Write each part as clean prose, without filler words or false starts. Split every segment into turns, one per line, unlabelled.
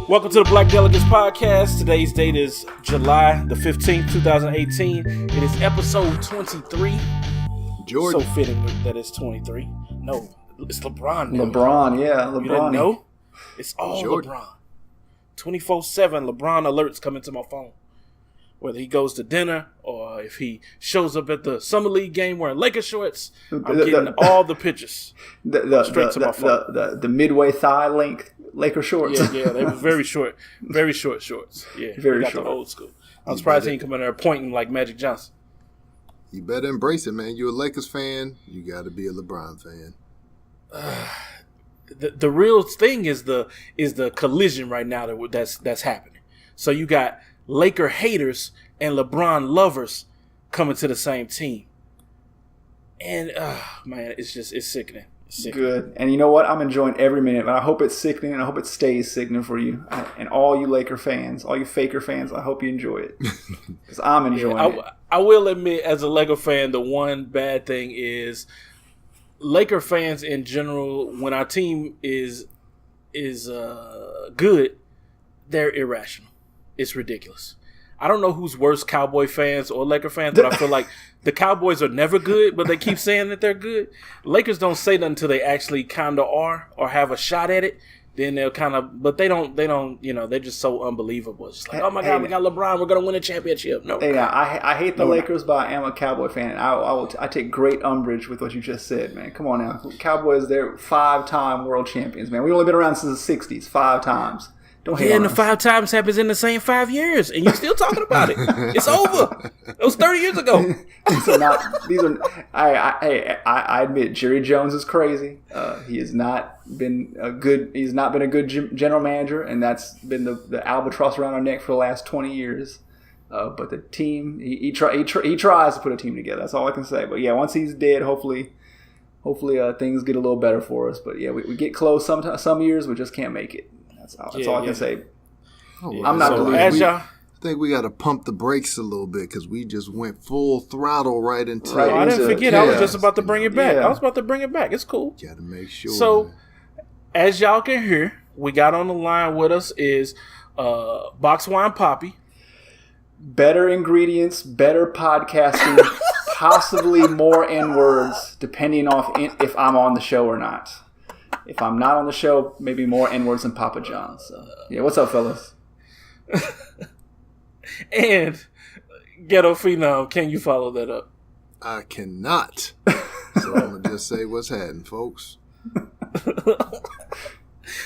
Welcome to the Black Delegates podcast. Today's date is July the 15th, 2018. It is episode 23.
Jordan.
So fitting that it's 23. No, it's LeBron now.
LeBron, yeah. LeBron.
You didn't know? It's all
Jordan.
LeBron. 24/7 LeBron alerts come into my phone. Whether he goes to dinner or if he shows up at the Summer League game wearing Laker shorts, I'm getting all the pictures straight to my phone.
The midway thigh length Laker shorts.
Yeah, they were very short shorts. Yeah,
very
got
short.
The old school. I'm surprised he didn't come in there pointing like Magic Johnson.
You better embrace it, man. You're a Lakers fan. You got to be a LeBron fan.
The real thing is the collision right now that's happening. So you got Laker haters and LeBron lovers coming to the same team, and man, it's sickening.
Good. And you know what? I'm enjoying every minute. And I hope it's sickening, and I hope it stays sickening for you. And all you Laker fans, all you Faker fans, I hope you enjoy it. Because I'm enjoying it.
I will admit, as a Laker fan, the one bad thing is Laker fans in general, when our team is good, they're irrational. It's ridiculous. I don't know who's worse, Cowboy fans or Laker fans, but I feel like the Cowboys are never good, but they keep saying that they're good. Lakers don't say nothing until they actually kind of are or have a shot at it. Then they'll kind of, but they don't, they're just so unbelievable. It's just like, oh my God, we got LeBron, we're going to win a championship. No.
Hey, now, I hate the Lakers, but I am a Cowboy fan. And I take great umbrage with what you just said, man. Come on now. Cowboys, they're 5-time world champions, man. We've only been around since the 60s, 5 times.
And the 5 times happens in the same 5 years, and you're still talking about it. It's over. It was 30 years ago.
I admit Jerry Jones is crazy. He has not been a good. He's not been a good general manager, and that's been the albatross around our neck for the last 20 years. But the team, he tries to put a team together. That's all I can say. But yeah, once he's dead, hopefully things get a little better for us. But yeah, we get close. Some years we just can't make it. That's all I can say.
Oh,
I'm not
delusional. I think we got to pump the brakes a little bit because we just went full throttle right into
I didn't forget. I was just about to bring it back. Yeah. I was about to bring it back. It's cool.
Got to make sure.
So, as y'all can hear, we got on the line with us is Box Wine Papi.
Better ingredients, better podcasting, possibly more N-words, depending on if I'm on the show or not. If I'm not on the show, maybe more N-words than Papa John. So, yeah, what's up, fellas?
And Ghetto Phenom, can you follow that up?
I cannot. So I'm going to just say what's happening, folks.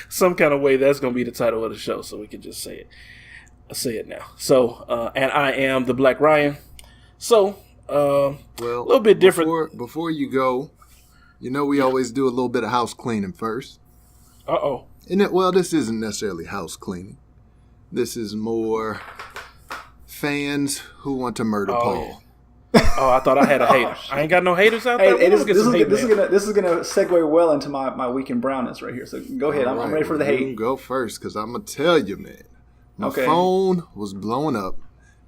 Some kind of way that's going to be the title of the show, so we can just say it. I'll say it now. So, and I am the Black Ryan. So, a little bit different.
Before you go, we always do a little bit of house cleaning first.
Uh-oh.
This isn't necessarily house cleaning. This is more fans who want to murder Paul.
Yeah. Oh, I thought I had a hater. I ain't got no haters out there.
This is gonna segue well into my weekend brownness right here. So go ahead. I'm ready for the hate.
You can go first because I'm gonna tell you, man. My phone was blowing up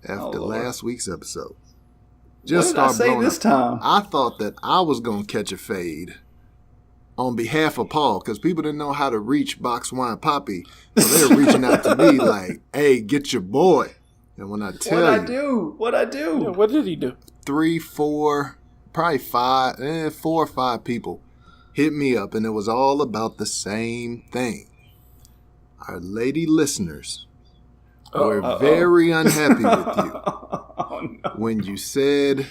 after last week's episode.
What did I say this time?
I thought that I was going to catch a fade on behalf of Paul because people didn't know how to reach Box Wine Papi. So they were reaching out to me like, hey, get your boy. And when I tell
What'd I do?
Yeah, what did he do?
3, 4, probably 5, 4 or 5 people hit me up, and it was all about the same thing. Our lady listeners were very unhappy with you. When you said,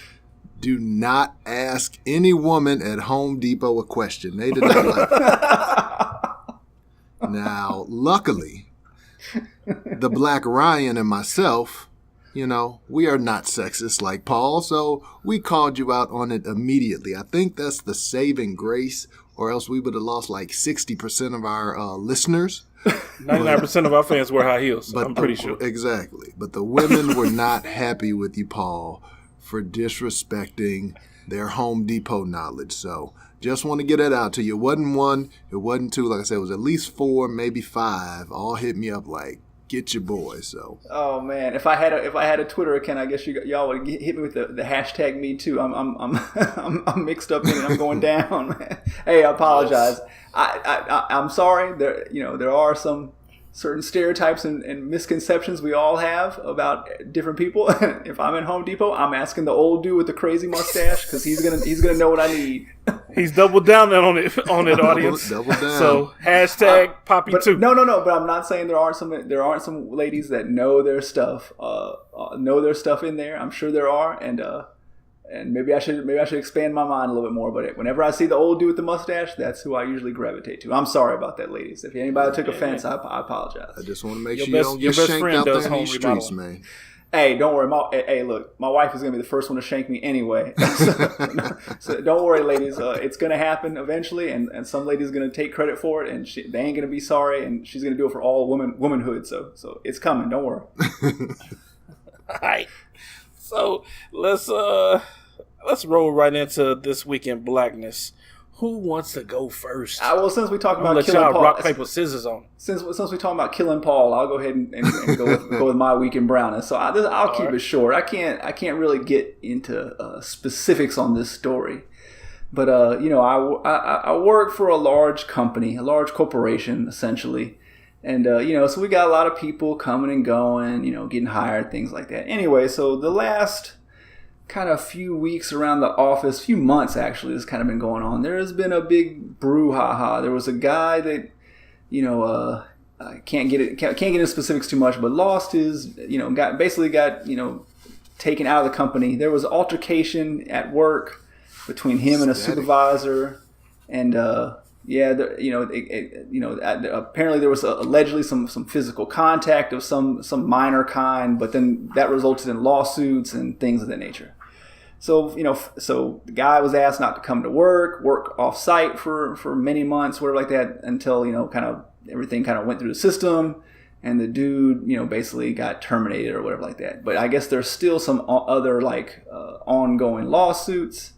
do not ask any woman at Home Depot a question. They did not like it. Now, luckily, the Black Ryan and myself, we are not sexist like Paul, so we called you out on it immediately. I think that's the saving grace, or else we would have lost like 60% of our listeners.
99% of our fans wear high heels, I'm pretty sure.
Exactly. But the women were not happy with you, Paul, for disrespecting their Home Depot knowledge. So just want to get that out to you. It wasn't 1, it wasn't 2. Like I said, it was at least 4, maybe 5. All hit me up like, get your boy. So.
Oh man, if I had a Twitter account, I guess y'all would hit me with the hashtag me too. I'm mixed up in it. I'm going down. Hey, I apologize. I'm sorry. There are some certain stereotypes and misconceptions we all have about different people. If I'm in Home Depot, I'm asking the old dude with the crazy mustache because he's gonna know what I need.
He's doubled down on it, audience.
Double down.
So hashtag Papi too.
No. But I'm not saying there aren't some ladies that know their stuff in there. I'm sure there are, and maybe I should expand my mind a little bit more. But whenever I see the old dude with the mustache, that's who I usually gravitate to. I'm sorry about that, ladies. If anybody took offense, I apologize.
I just want to make sure you don't get shanked out there in these streets, man.
Hey, don't worry. Look, my wife is going to be the first one to shank me anyway. So don't worry, ladies. It's going to happen eventually, and some lady's going to take credit for it, and they ain't going to be sorry, and she's going to do it for all womanhood. So it's coming. Don't worry.
All right. So let's roll right into this week in Blackness. Who wants to go first?
Well, since we talked about
let
killing
y'all
Paul,
rock paper scissors on.
Since we talking about killing Paul, I'll go ahead and go with my week in Brownness. So I'll keep it short. I can't really get into specifics on this story, but I work for a large company, a large corporation, essentially. And, so we got a lot of people coming and going, getting hired, things like that. Anyway, so the last kind of few weeks around the office, few months actually, this kind of been going on. There has been a big brouhaha. There was a guy that, I can't get into specifics too much, but lost his, got taken out of the company. There was altercation at work between him and a supervisor, and apparently there was allegedly some physical contact of some minor kind, but then that resulted in lawsuits and things of that nature. So, so the guy was asked not to come to work off site for many months, whatever like that, until, kind of everything kind of went through the system, and the dude, basically got terminated or whatever like that. But I guess there's still some other ongoing lawsuits.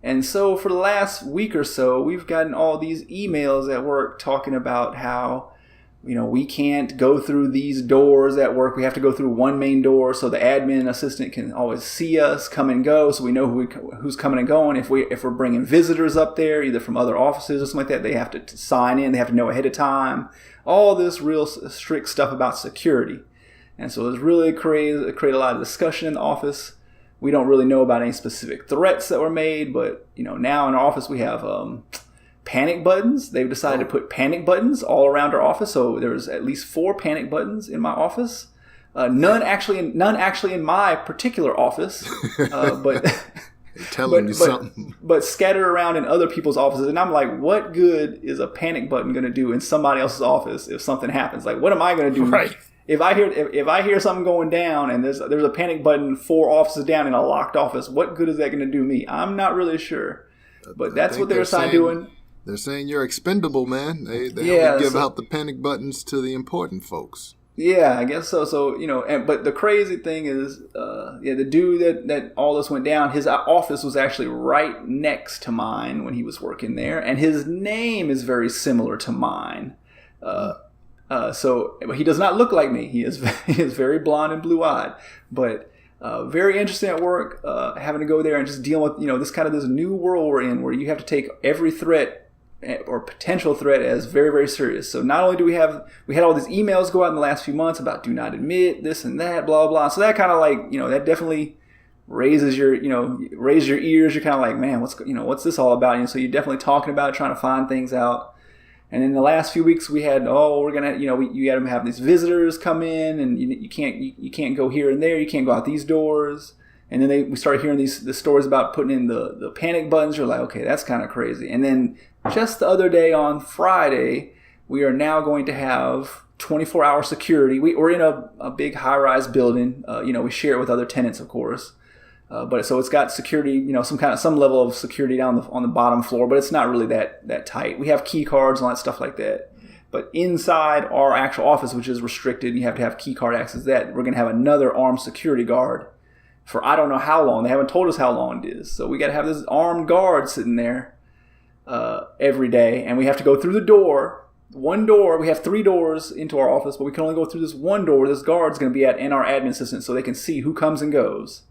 And so for the last week or so, we've gotten all these emails at work talking about how, we can't go through these doors at work. We have to go through one main door so the admin assistant can always see us come and go, so we know who's coming and going. If we're bringing visitors up there, either from other offices or something like that, they have to sign in. They have to know ahead of time. All this real strict stuff about security. And so it's really create a lot of discussion in the office. We don't really know about any specific threats that were made, but now in our office we have panic buttons. They've decided to put panic buttons all around our office. So there's at least 4 panic buttons in my office. None actually in my particular office, but
telling you something.
But scattered around in other people's offices. And I'm like, what good is a panic button going to do in somebody else's office if something happens? Like, what am I going to do?
Right.
If I hear something going down and there's a panic button 4 offices down in a locked office, what good is that going to do me? I'm not really sure, but that's what they're doing.
They're saying you're expendable, man. They only give out the panic buttons to the important folks.
Yeah, I guess so. So but the crazy thing is, the dude that all this went down, his office was actually right next to mine when he was working there, and his name is very similar to mine. So he does not look like me. He is very blonde and blue-eyed, but very interesting at work, having to go there and just deal with this new world we're in, where you have to take every threat or potential threat as very, very serious. So not only do we had all these emails go out in the last few months about do not admit this and that, blah blah. So that kind of that definitely raises your ears. You're kind of like, man, what's this all about? So you're definitely talking about it, trying to find things out. And in the last few weeks, we had, we're gonna, you got to have these visitors come in, and you can't go here and there, you can't go out these doors. And then we started hearing the stories about putting in the panic buttons. You're like, okay, that's kind of crazy. And then just the other day on Friday, we are now going to have 24-hour security. We're in a big high-rise building. We share it with other tenants, of course. But so it's got security, some level of security down on the bottom floor, but it's not really that tight. We have key cards and all that stuff like that. But inside our actual office, which is restricted, you have to have key card access to that. We're going to have another armed security guard for I don't know how long. They haven't told us how long it is. So we got to have this armed guard sitting there every day, and we have to go through the door. One door. We have 3 doors into our office, but we can only go through this one door where this guard's going to be at, and our admin assistant, so they can see who comes and goes.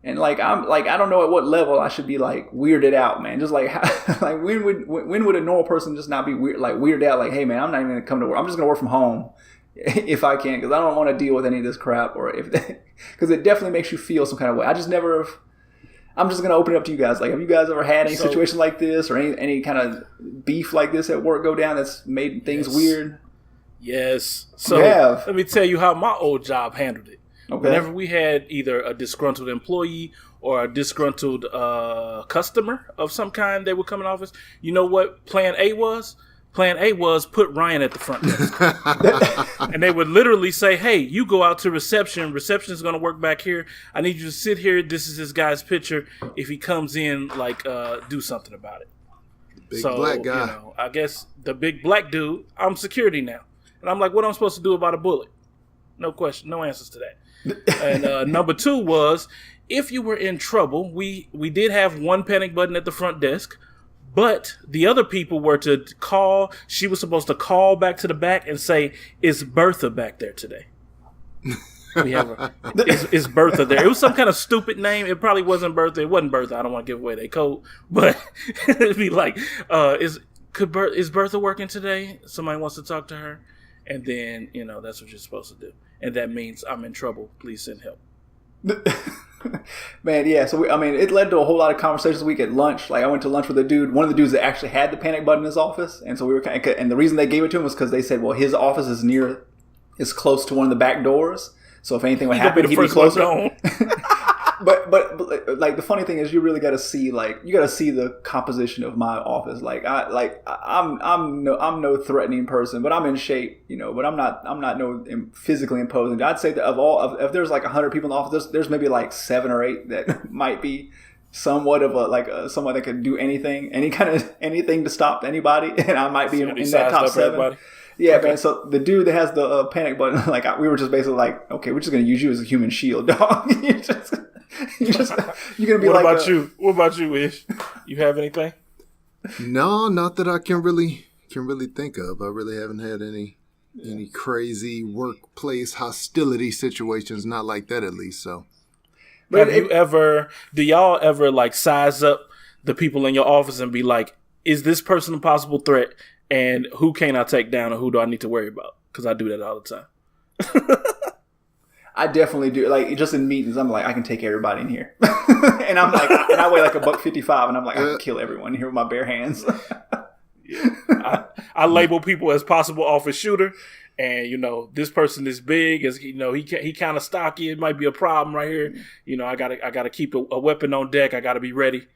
And like I don't know at what level I should be like weirded out, man. Just like like when would a normal person just not be weirded out? Like, hey man, I'm not even gonna come to work. I'm just gonna work from home if I can, because I don't want to deal with any of this crap. Or because it definitely makes you feel some kind of way. I'm just gonna open it up to you guys. Like, have you guys ever had any situation like this or any kind of beef like this at work go down that's made things weird?
Yes. So let me tell you how my old job handled it.
Okay.
Whenever we had either a disgruntled employee or a disgruntled customer of some kind, they would come in office. You know what plan A was? Plan A was put Ryan at the front desk. And they would literally say, hey, you go out to reception. Reception is going to work back here. I need you to sit here. This is this guy's picture. If he comes in, do something about it.
Big black guy.
You know, I guess the big black dude, I'm security now. And I'm like, what am I supposed to do about a bullet? No question. No answers to that. And number 2 was, if you were in trouble, we did have one panic button at the front desk, but the other people were to call. She was supposed to call back to the back and say, is Bertha back there today? We have is Bertha there? It was some kind of stupid name. It probably wasn't Bertha. It wasn't Bertha. I don't want to give away their code, but it'd be like, is Bertha working today? Somebody wants to talk to her. And then, that's what you're supposed to do. And that means I'm in trouble. Please send help.
Man, yeah. So, it led to a whole lot of conversations this week at lunch. Like, I went to lunch with one of the dudes that actually had the panic button in his office. And so and the reason they gave it to him was because they said, well, his office is close to one of the back doors. So if anything would happen, he'd be closer. But like the funny thing is, you really got to see the composition of my office. I'm no threatening person, but I'm in shape, But I'm not no physically imposing. I'd say that if there's like 100 people in the office, there's maybe like 7 or 8 that might be somewhat of someone that could do anything to stop anybody, and I might be in that top 7. Everybody. Yeah, okay. Man. So the dude that has the panic button, we were just basically like, okay, we're just gonna use you as a human shield, dog. You're gonna be
What about you? What about you, Ish? You have anything?
No, not that I can really think of. I really haven't had any crazy workplace hostility situations. Not like that, at least. So,
but do y'all ever size up the people in your office and be like, is this person a possible threat? And who can't I take down, or who do I need to worry about? Because I do that all the time.
I definitely do. Like, just in meetings, I'm like, I can take everybody in here. And I'm like, and I weigh like $155, and I'm like, I can kill everyone here with my bare hands.
Yeah. I label people as possible office shooter, and this person is big, as he kind of stocky. It might be a problem right here. I gotta keep a weapon on deck. I gotta be ready.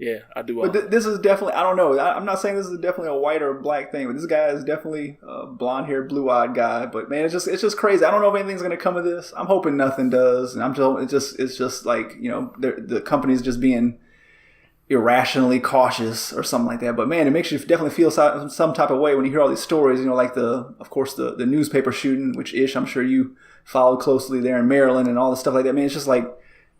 Yeah, I do.
But this is definitely, I don't know. I'm not saying this is definitely a white or black thing, but this guy is definitely a blonde-haired, blue-eyed guy. But man, it's just crazy. I don't know if anything's going to come of this. I'm hoping nothing does. And it's just like, the company's just being irrationally cautious or something like that. But man, it makes you definitely feel some type of way when you hear all these stories. Of course, the newspaper shooting, which Ish, I'm sure you followed closely there in Maryland, and all the stuff like that. Man, it's just like,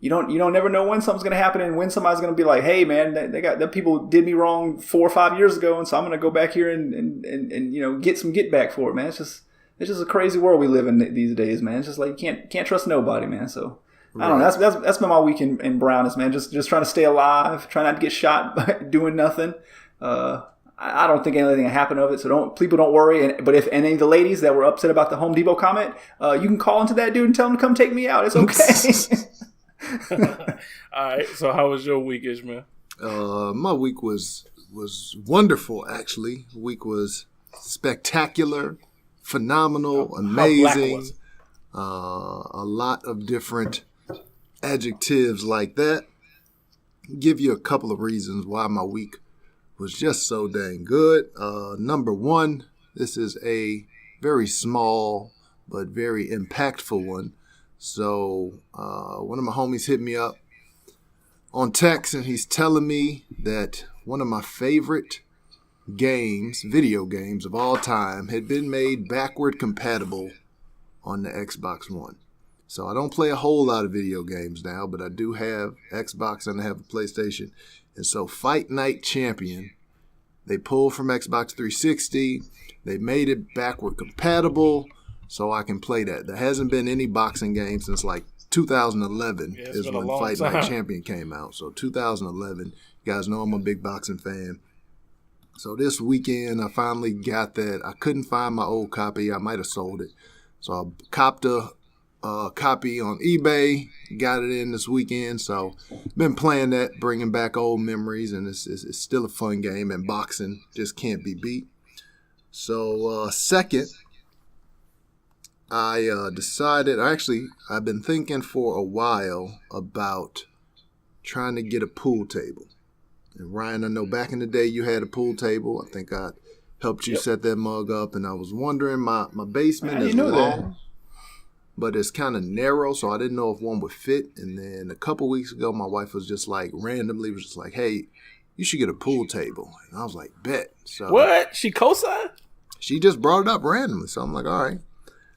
You don't never know when something's going to happen and when somebody's going to be like, hey man, that people did me wrong 4 or 5 years ago, and so I'm going to go back here and get some get back for it, man. It's just a crazy world we live in these days, man. It's just like you can't trust nobody, man. So I don't know. That's been my week in Brownness, man. Just trying to stay alive, trying not to get shot by doing nothing. I don't think anything will happen of it, so people don't worry. But if any of the ladies that were upset about the Home Depot comment, you can call into that dude and tell him to come take me out. It's okay.
All right. So how was your week, Ishmael?
My week was wonderful. Actually, the week was spectacular, phenomenal, amazing. A lot of different adjectives like that. Give you a couple of reasons why my week was just so dang good. Number one, this is a very small but very impactful one. So one of my homies hit me up on text, and he's telling me that one of my favorite video games of all time, had been made backward compatible on the Xbox One. So I don't play a whole lot of video games now, but I do have Xbox and I have a PlayStation. And so Fight Night Champion, they pulled from Xbox 360. They made it backward compatible so I can play that. There hasn't been any boxing game since like 2011
it's
is
been a
when
long
Fight
time.
Night Champion came out. So 2011, you guys know I'm a big boxing fan. So this weekend, I finally got that. I couldn't find my old copy. I might have sold it. So I copped a copy on eBay, got it in this weekend. So been playing that, bringing back old memories, and it's still a fun game. And boxing just can't be beat. So second, I decided. I've been thinking for a while about trying to get a pool table. And Ryan, I know back in the day you had a pool table. I think I helped you set that mug up, and I was wondering, my basement is long, but it's kind of narrow, so I didn't know if one would fit. And then a couple weeks ago, my wife was just like, randomly was just like, hey, you should get a pool table. And I was like, bet. So
What? She co-signed?
she just brought it up randomly, so I'm like, all right.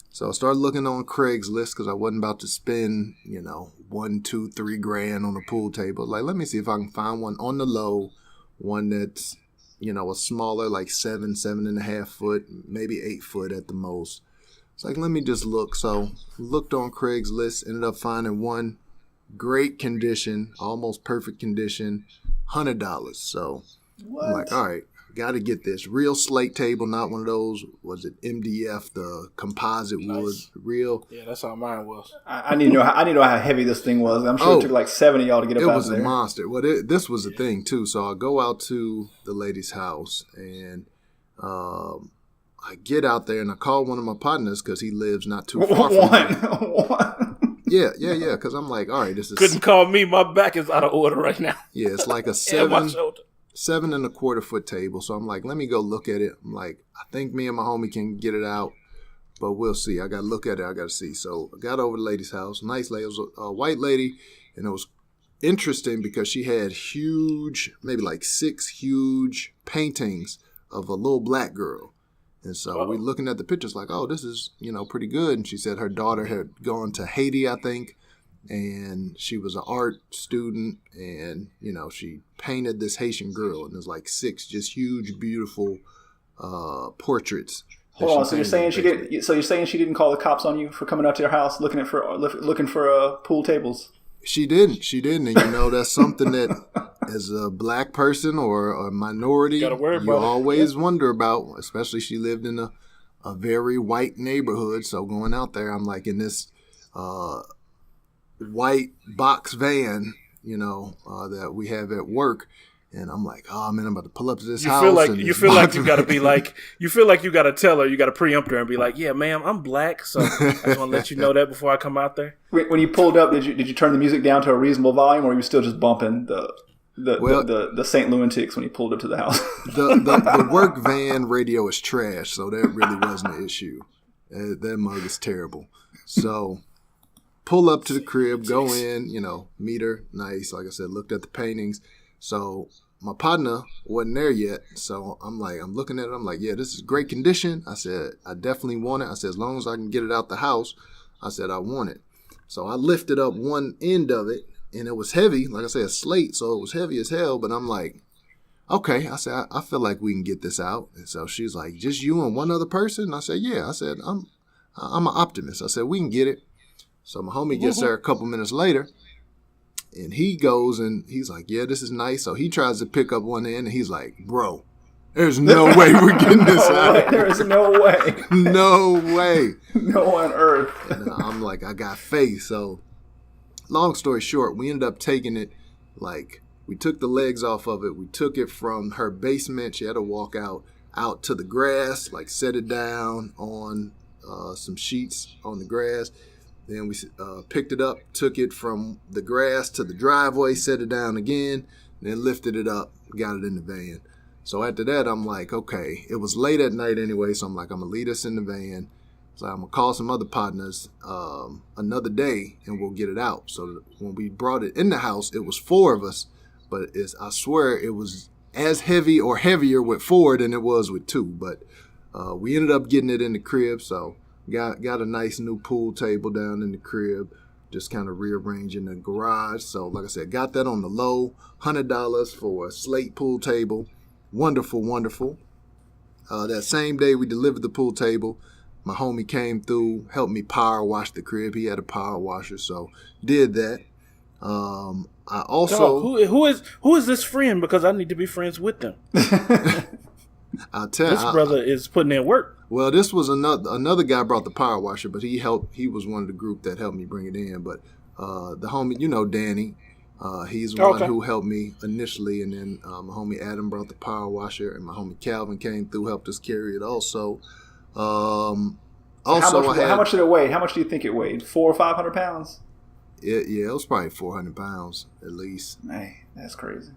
So I started looking on Craigslist because I wasn't about to spend, $1, $2, $3 on a pool table. Like, let me see if I can find one on the low, one that's, a smaller, like 7.5 foot, maybe 8 foot at the most. It's like, let me just look. So looked on Craigslist, ended up finding one, great condition, almost perfect condition, $100. So
What?
I'm like, all right. Got to get this real slate table, not one of those. Was it MDF, the composite wood, real?
Yeah, that's how mine was.
I need to know how heavy this thing was. I'm sure it took like 7 of y'all to get up out
was
there.
a monster. Well, this was the thing too. So I go out to the lady's house, and I get out there, and I call one of my partners because he lives not too far from me.
One.
Yeah. Because I'm like, all right, this is
Couldn't call me. My back is out of order right now.
yeah, it's like a
And my
7
shoulder.
7.25 foot table. So I'm like, let me go look at it. I'm like, I think me and my homie can get it out, but we'll see. I got to look at it. I got to see. So I got over to the lady's house. Nice lady. It was a white lady, and it was interesting because she had huge, maybe like 6 huge paintings of a little black girl. And so we looking at the pictures like, oh, this is, pretty good. And she said her daughter had gone to Haiti, I think. And she was an art student, and she painted this Haitian girl, and there's like 6 just huge, beautiful portraits.
Hold on. So you're saying she did? So you're saying she didn't call the cops on you for coming out to your house looking for pool tables?
She didn't, and that's something that, as a black person or a minority, you always wonder about. Especially she lived in a very white neighborhood, so going out there, I'm like in this. White box van, that we have at work, and I'm like, oh man, I'm about to pull up to this house.
You feel like you got to be like, you feel like you got to tell her, you got to preempt her and be like, yeah, ma'am, I'm black, so I just want to let you know that before I come out there.
When you pulled up, did you turn the music down to a reasonable volume, or were you still just bumping the St. Lunatics when you pulled up to the house?
the work van radio is trash, so that really wasn't an issue. That mug is terrible. So. Pull up to the crib, go in, meet her, nice. Like I said, looked at the paintings. So my partner wasn't there yet. So I'm looking at it. I'm like, yeah, this is great condition. I said, I definitely want it. I said, as long as I can get it out the house, I said, I want it. So I lifted up one end of it, and it was heavy. Like I said, slate, so it was heavy as hell. But I'm like, okay. I said, I feel like we can get this out. And so she's like, just you and one other person? I said, yeah. I said, I'm an optimist. I said, we can get it. So my homie gets there a couple minutes later, and he goes and he's like, yeah, this is nice. So he tries to pick up one end, and he's like, bro, there's no way we're getting this out.
There's no way.
No way.
No on earth.
And I'm like, I got faith. So long story short, we ended up taking it, we took the legs off of it. We took it from her basement. She had to walk out to the grass, set it down on some sheets on the grass. Then we picked it up, took it from the grass to the driveway, set it down again, then lifted it up, got it in the van. So after that, I'm like, okay. It was late at night anyway, so I'm like, I'm going to leave us in the van. So I'm going to call some other partners another day, and we'll get it out. So when we brought it in the house, it was 4 of us, but I swear it was as heavy or heavier with 4 than it was with 2. But we ended up getting it in the crib, so... Got a nice new pool table down in the crib, just kind of rearranging the garage. So, like I said, got that on the low, $100 for a slate pool table. Wonderful, wonderful. That same day we delivered the pool table, my homie came through, helped me power wash the crib. He had a power washer, so did that. I also
who is this friend? Because I need to be friends with them.
I'll tell
this brother is putting in work.
Well, this was another guy brought the power washer, but he was one of the group that helped me bring it in. But the homie, Danny, he's one who helped me initially, and then my homie Adam brought the power washer, and my homie Calvin came through, helped us carry it also.
How much did it weigh? How much do you think it weighed? 400 or 500 pounds?
Yeah, it was probably 400 pounds at least.
Man, that's crazy.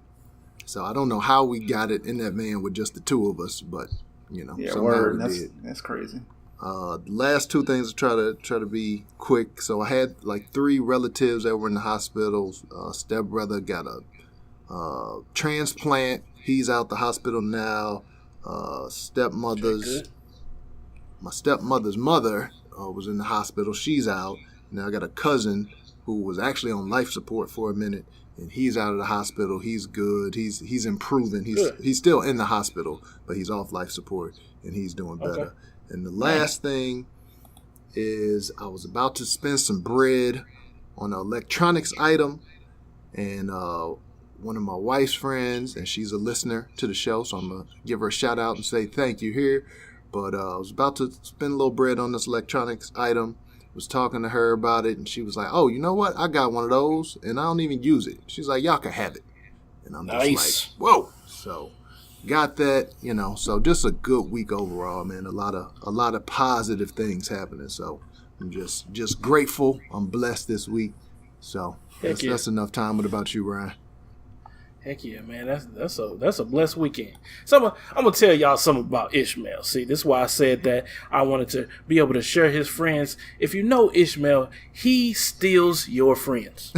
So I don't know how we got it in that van with just the two of us, but somehow we did.
That's crazy.
The last two things I try to be quick. So I had like 3 relatives that were in the hospital. Stepbrother got a transplant. He's out the hospital now. My stepmother's mother was in the hospital. She's out. Now I got a cousin who was actually on life support for a minute, and he's out of the hospital. He's good. He's improving. He's still in the hospital, but he's off life support, and he's doing better. Okay. And the last thing is I was about to spend some bread on an electronics item, and one of my wife's friends, and she's a listener to the show, so I'm going to give her a shout out and say thank you here. But I was about to spend a little bread on this electronics item. Was talking to her about it, and she was like, "Oh, you know what? I got one of those, and I don't even use it." She's like, "Y'all can have it," and I'm just like, "Whoa!" So got that, So just a good week overall, man. A lot of positive things happening. So I'm just grateful. I'm blessed this week. So that's enough time. What about you, Ryan?
Heck yeah, man. That's a blessed weekend. So I'm gonna tell y'all something about Ishmael. See, this is why I said that I wanted to be able to share his friends. If you know Ishmael, he steals your friends.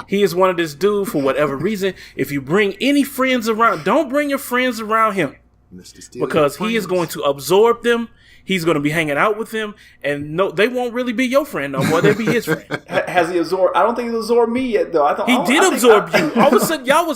He is one of this dude for whatever reason. If you bring any friends around, don't bring your friends around him. Because he is going to absorb them. He's going to be hanging out with them, and no, they won't really be your friend no more. They'll be his friend.
Has he absorbed? I don't think he's absorbed me yet, though.
He did absorb you. All of a sudden, y'all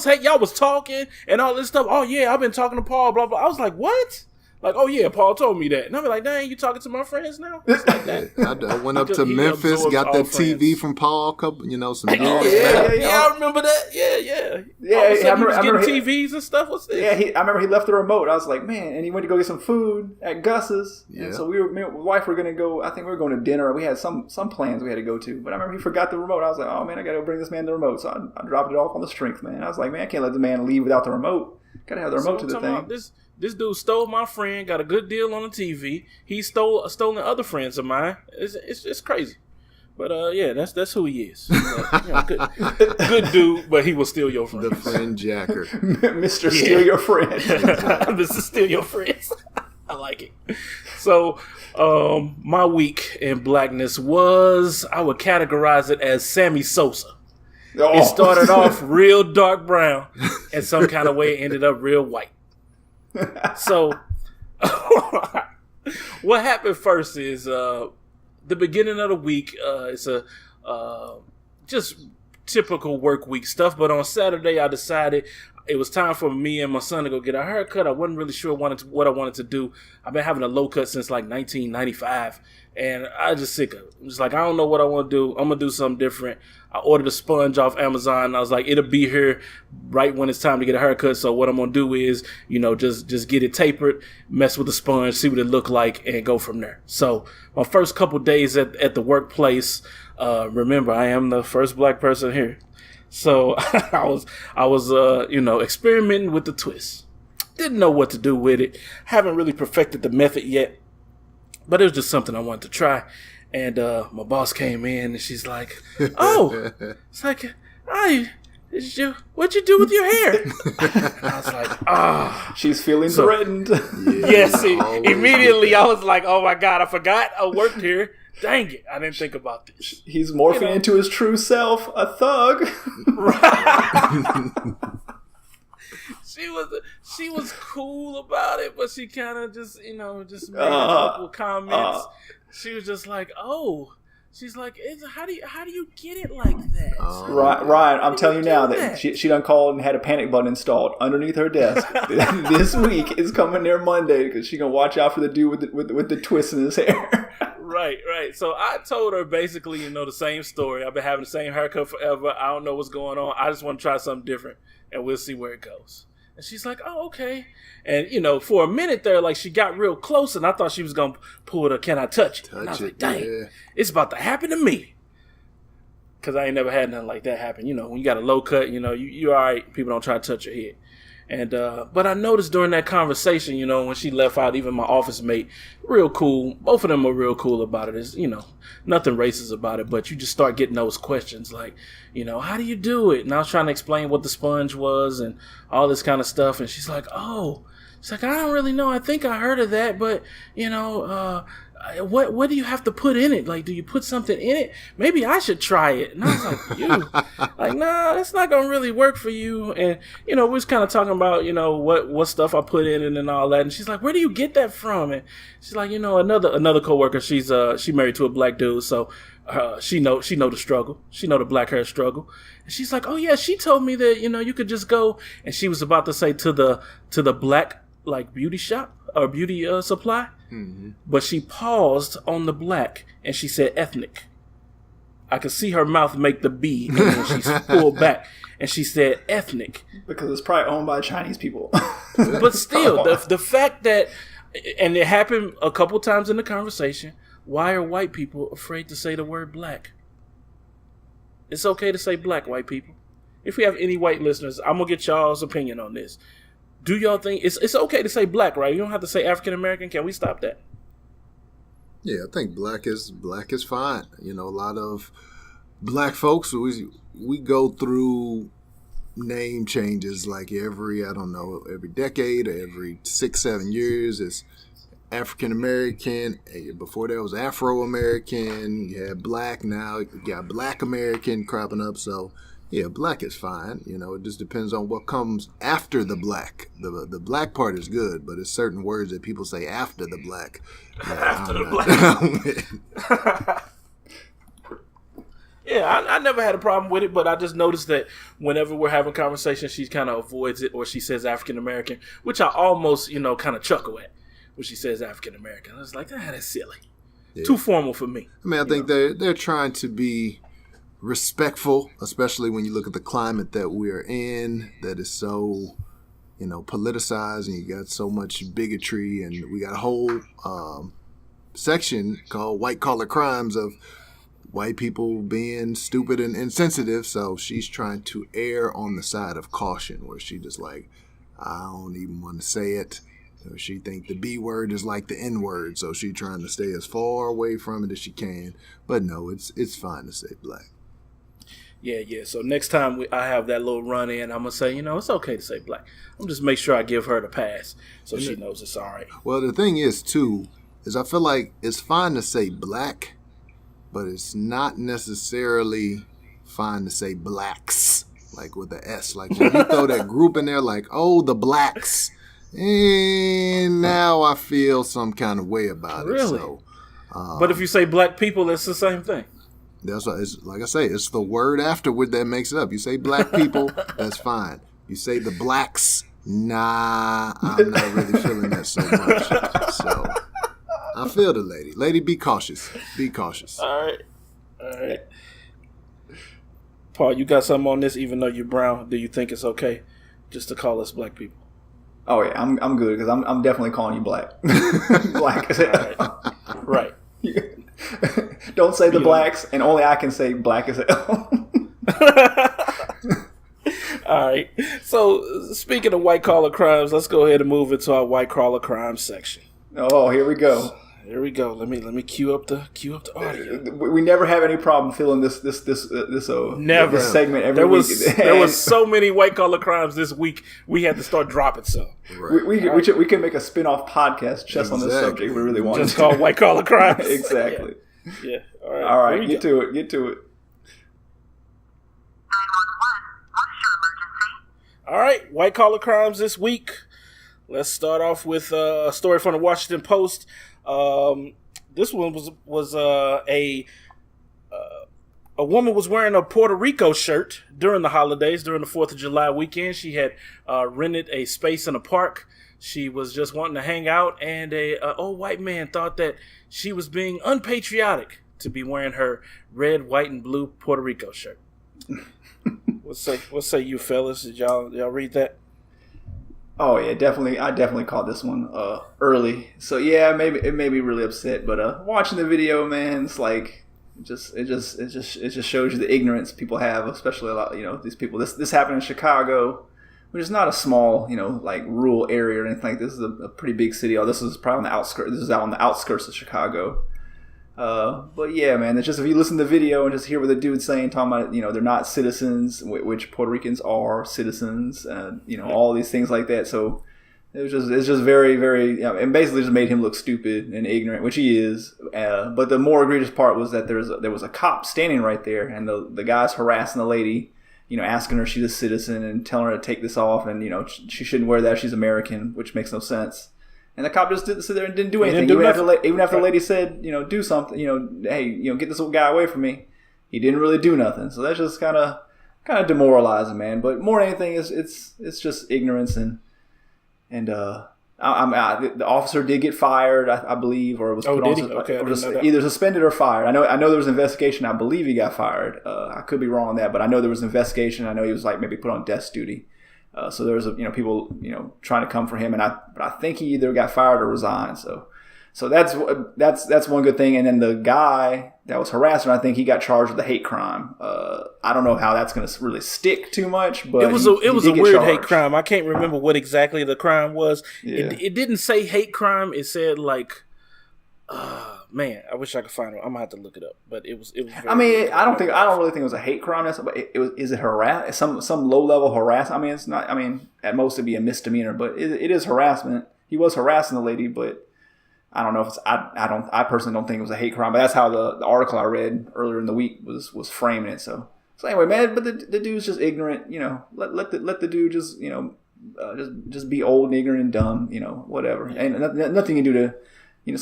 was talking and all this stuff. Oh yeah, I've been talking to Paul. Blah blah. I was like, what? Like, oh yeah, Paul told me that, and I'm like, dang, you talking to my friends now? It's like that.
I went up to Memphis, got that TV from Paul. Couple, some years
back. Yeah, I remember that. Yeah. I remember getting TVs and stuff. What's this?
Yeah, I remember he left the remote. I was like, man, and he went to go get some food at Gus's. Yeah. And so me and my wife were gonna go. I think we were going to dinner. We had some plans we had to go to, but I remember he forgot the remote. I was like, oh man, I gotta go bring this man the remote. So I dropped it off on the strength, man. I was like, man, I can't let the man leave without the remote. Gotta have the remote to the thing.
This dude stole my friend, got a good deal on the TV. He stolen other friends of mine. It's crazy. But yeah, that's who he is. Good dude, but he will steal your friends.
The friend jacker.
Mr. Steal Your Friend.
Mr. Steal Your Friends. I like it. So my week in Blackness was, I would categorize it as Sammy Sosa. Oh. It started off real dark brown, and some kind of way it ended up real white. So, what happened first is the beginning of the week. It's a just typical work week stuff. But on Saturday, I decided it was time for me and my son to go get a haircut. I wasn't really sure what I wanted to do. I've been having a low cut since like 1995, and I just sick of it. I'm just like, I don't know what I want to do. I'm gonna do something different. I ordered a sponge off Amazon, and I was like, it'll be here right when it's time to get a haircut. So what I'm gonna do is, just get it tapered, mess with the sponge, see what it look like, and go from there. So my first couple days at the workplace, remember, I am the first black person here. So I was experimenting with the twist. Didn't know what to do with it. Haven't really perfected the method yet, but it was just something I wanted to try. And my boss came in, and she's like, "Oh, it's like, what'd you do with your hair?" I was like, "Ah."
She's feeling threatened.
See, immediately I was like, "Oh my God, I forgot I worked here. Dang it, I didn't think about this."
He's morphing into his true self, a thug.
Right. She was cool about it, but she kind of just made a couple comments. She was just like, "Oh, She's like, how do you get it like that?
Ryan, I'm telling you now that she done called and had a panic button installed underneath her desk. This week is coming there Monday because she gonna watch out for the dude with the twist in his hair.
Right. So I told her basically, the same story. I've been having the same haircut forever. I don't know what's going on. I just want to try something different, and we'll see where it goes. And she's like, oh, okay. And, for a minute there, like, she got real close, and I thought she was going to pull the can I touch it? And I was like, dang, it's about to happen to me. Because I ain't never had nothing like that happen. When you got a low cut, you all right. People don't try to touch your head. And but I noticed during that conversation, when she left out, even my office mate, real cool. Both of them are real cool about it. It's, nothing racist about it, but you just start getting those questions like, how do you do it? And I was trying to explain what the sponge was and all this kind of stuff. And she's like, oh, she's like, I don't really know. I think I heard of that, but, what do you have to put in it? Like, do you put something in it? Maybe I should try it. And I was like, nah, that's not going to really work for you. And, we was kind of talking about, what stuff I put in it and all that. And she's like, where do you get that from? And she's like, another coworker, she married to a black dude. So, she know the struggle. She know the black hair struggle. And she's like, oh yeah, she told me that, you could just go. And she was about to say to the black, like, beauty shop or beauty supply. Mm-hmm. But she paused on the black and she said ethnic. I could see her mouth make the B and then she pulled back and she said ethnic.
Because it's probably owned by Chinese people.
But still, the fact that, and it happened a couple times in the conversation, why are white people afraid to say the word black? It's okay to say black, white people. If we have any white listeners, I'm going to get y'all's opinion on this. Do y'all think it's okay to say black, right? You don't have to say African American. Can we stop that?
Yeah, I think black is fine. A lot of black folks, we go through name changes like every decade or every 6-7 years. It's African American. Before that was Afro American. You had black. Now you got Black American cropping up. So yeah, black is fine. It just depends on what comes after the black. The black part is good, but it's certain words that people say after the black.
After the black. Yeah, I never had a problem with it, but I just noticed that whenever we're having conversations, she kind of avoids it, or she says African American, which I almost, kind of chuckle at when she says African American. I was like, that's silly. Yeah. Too formal for me.
I think they're trying to be respectful, especially when you look at the climate that we're in, that is so, politicized, and you got so much bigotry, and we got a whole section called white collar crimes of white people being stupid and insensitive. So she's trying to err on the side of caution, where she just like, I don't even want to say it. Or she think the B word is like the N word, so she's trying to stay as far away from it as she can. But no, it's fine to say black.
Yeah. So next time I have that little run in, I'm going to say, it's okay to say black. I'm just make sure I give her the pass so she knows it's all right.
Well, the thing is, too, is I feel like it's fine to say black, but it's not necessarily fine to say blacks, like with the S. Like when you throw that group in there, like, oh, the blacks, and now I feel some kind of way about it.
Really?
So,
but if you say black people, it's the same thing.
That's what it's like. I say, it's the word afterward that makes it up. You say black people, that's fine. You say the blacks, nah, I'm not really feeling that so much. So I feel the lady. Lady, be cautious. Be cautious.
All right. Paul, you got something on this? Even though you're brown, do you think it's okay just to call us black people?
Oh yeah, I'm good because I'm definitely calling you black. Black.
Right.
Don't say the blacks, and only I can say black as hell.
All right. So, speaking of white collar crimes, let's go ahead and move into our white collar crimes section.
Oh, here we go.
Here we go. Let me cue up the audio.
We never have any problem filling this
never
this segment every week.
There was so many white collar crimes this week. We had to start dropping some.
Right. We can make a spin-off podcast just on this subject if we really want.
Just called white collar crimes.
Exactly.
Yeah.
All right. Get to it.
911. What is your emergency?
All right. White collar crimes this week. Let's start off with a story from the Washington Post. This one was a A woman was wearing a Puerto Rico shirt during the holidays, during the 4th of July weekend. She had rented a space in a park. She was just wanting to hang out, and a old white man thought that she was being unpatriotic to be wearing her red, white, and blue Puerto Rico shirt. What say you fellas? Did y'all read that?
Oh yeah, definitely. I definitely caught this one early. So yeah, it made me really upset. But watching the video, man, it's like it just shows you the ignorance people have, especially a lot. These people. This happened in Chicago, which is not a small, like rural area or anything like this. Is a pretty big city. Oh, this is probably on the outskirts. This is out on the outskirts of Chicago. But yeah, man, it's just if you listen to the video and just hear what the dude's saying, talking about, they're not citizens, which Puerto Ricans are citizens, all these things like that. So it's just very, very, and basically just made him look stupid and ignorant, which he is. But the more egregious part was that there was a cop standing right there, and the guy's harassing the lady, asking her if she's a citizen and telling her to take this off, and she shouldn't wear that. She's American, which makes no sense. And the cop just didn't sit there and didn't do anything. Even after the lady said, do something, hey, get this old guy away from me. He didn't really do nothing. So that's just kind of demoralizing, man. But more than anything, it's just ignorance and the officer did get fired, I believe, or was put on.
Okay,
or either suspended or fired. I know there was an investigation. I believe he got fired. I could be wrong on that, but I know there was an investigation. I know he was maybe put on desk duty. So there was people trying to come for him, but I think he either got fired or resigned. So that's one good thing. And then the guy that was harassing, I think he got charged with a hate crime. I don't know how that's going to really stick too much, but
it was a weird hate crime. I can't remember what exactly the crime was. Yeah. It didn't say hate crime. It said man, I wish I could find it. I'm gonna have to look it up. But it was.
I mean, I don't really think it was a hate crime. But it was. Is it harassment? Some low level harassment? I mean, it's not. I mean, at most it'd be a misdemeanor, but it is harassment. He was harassing the lady, but I don't know if it's. I personally don't think it was a hate crime. But that's how the article I read earlier in the week was framing it. So anyway, man. But the dude's just ignorant. Let the dude just just be old and ignorant and dumb. Whatever. Yeah. And nothing you can do to.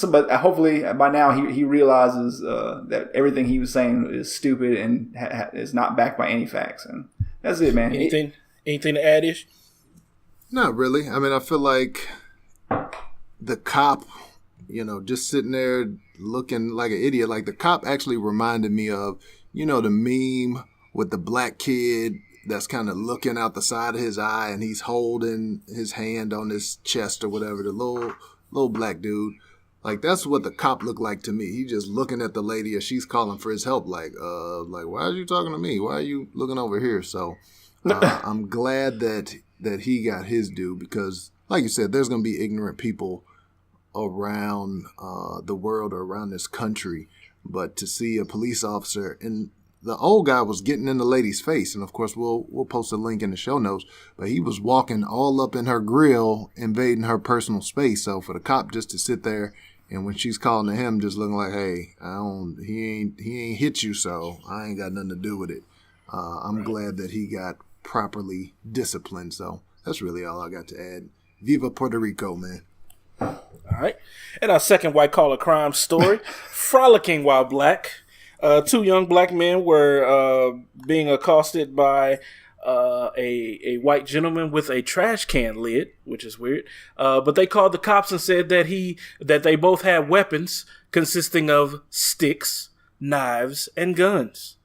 But hopefully by now he realizes that everything he was saying is stupid and is not backed by any facts, and that's it, man.
Anything to add, Ish?
Not really. I mean, I feel like the cop, just sitting there looking like an idiot. Like the cop actually reminded me of, the meme with the black kid that's kind of looking out the side of his eye and he's holding his hand on his chest or whatever. The little black dude. Like, that's what the cop looked like to me. He just looking at the lady as she's calling for his help. Like, why are you talking to me? Why are you looking over here? So I'm glad that he got his due because, like you said, there's going to be ignorant people around the world or around this country. But to see a police officer, and the old guy was getting in the lady's face, and of course we'll post a link in the show notes, but he was walking all up in her grill, invading her personal space. So for the cop just to sit there, and when she's calling to him, just looking like, hey, he ain't hit you, so I ain't got nothing to do with it. I'm glad that he got properly disciplined. So that's really all I got to add. Viva Puerto Rico, man.
All right. And our second white collar crime story, Frolicking while black. 2 young black men were being accosted by a white gentleman with a trash can lid, which is weird. But they called the cops and said that they both had weapons consisting of sticks, knives, and guns.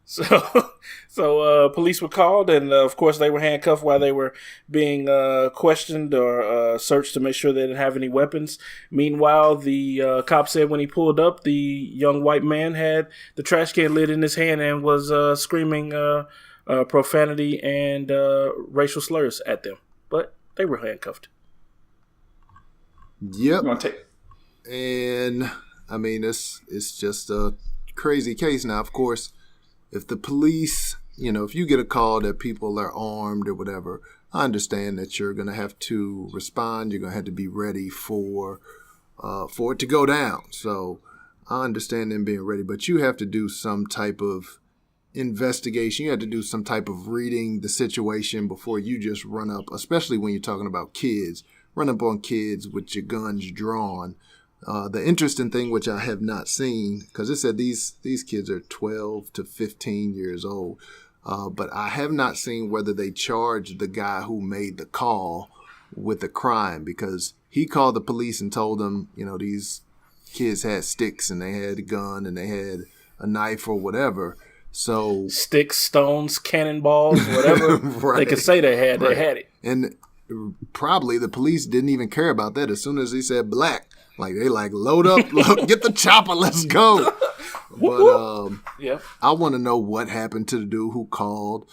So police were called, and of course they were handcuffed while they were being questioned or searched to make sure they didn't have any weapons. Meanwhile, the cop said when he pulled up, the young white man had the trash can lid in his hand and was screaming profanity and racial slurs at them. But they were handcuffed.
Yep. And I mean, it's just a crazy case now. Of course, if the police, if you get a call that people are armed or whatever, I understand that you're going to have to respond. You're going to have to be ready for it to go down. So I understand them being ready, but you have to do some type of investigation. You have to do some type of reading the situation before you just run up, especially when you're talking about kids, run up on kids with your guns drawn. The interesting thing, which I have not seen, because it said these kids are 12 to 15 years old, but I have not seen whether they charged the guy who made the call with the crime, because he called the police and told them, these kids had sticks and they had a gun and they had a knife or whatever. So
sticks, stones, cannonballs, whatever
right.
they could say they had,
right.
they had it.
And probably the police didn't even care about that. As soon as he said black, they load up, get the chopper, let's go. But
yeah,
I want to know what happened to the dude who called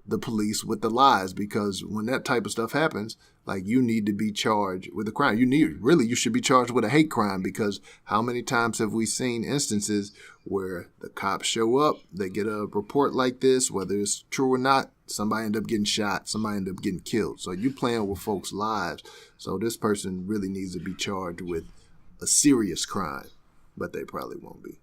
the police with the lies, because when that type of stuff happens, you need to be charged with a crime. You should be charged with a hate crime, because how many times have we seen instances where the cops show up, they get a report like this, whether it's true or not, somebody end up getting shot, somebody end up getting killed. So you playing with folks' lives. So this person really needs to be charged with a serious crime, but they probably won't be.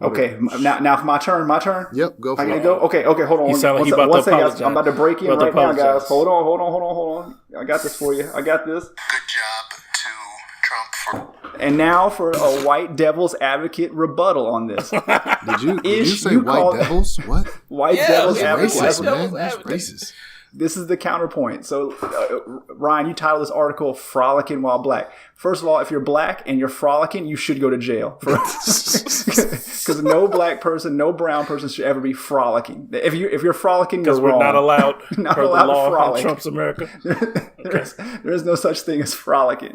Okay, now for my turn.
Yep, go for it.
I gotta go. Okay, hold on.
You sound like you about to apologize.
I'm about to break in right now, guys. Hold on. I got this for you. I got this.
Good job to Trump for.
And now for a white devil's advocate rebuttal on this.
Did you say white devils? What?
White devil's advocate.
Racist, man. That's racist.
This is the counterpoint. So, Ryan, you titled this article "Frolicking While Black." First of all, if you're black and you're frolicking, you should go to jail. Because no black person, no brown person should ever be frolicking. If you're frolicking, you're wrong.
Because we're not allowed
not
per
allowed
the law
to frolic.
in Trump's America.
There's no such thing as frolicking.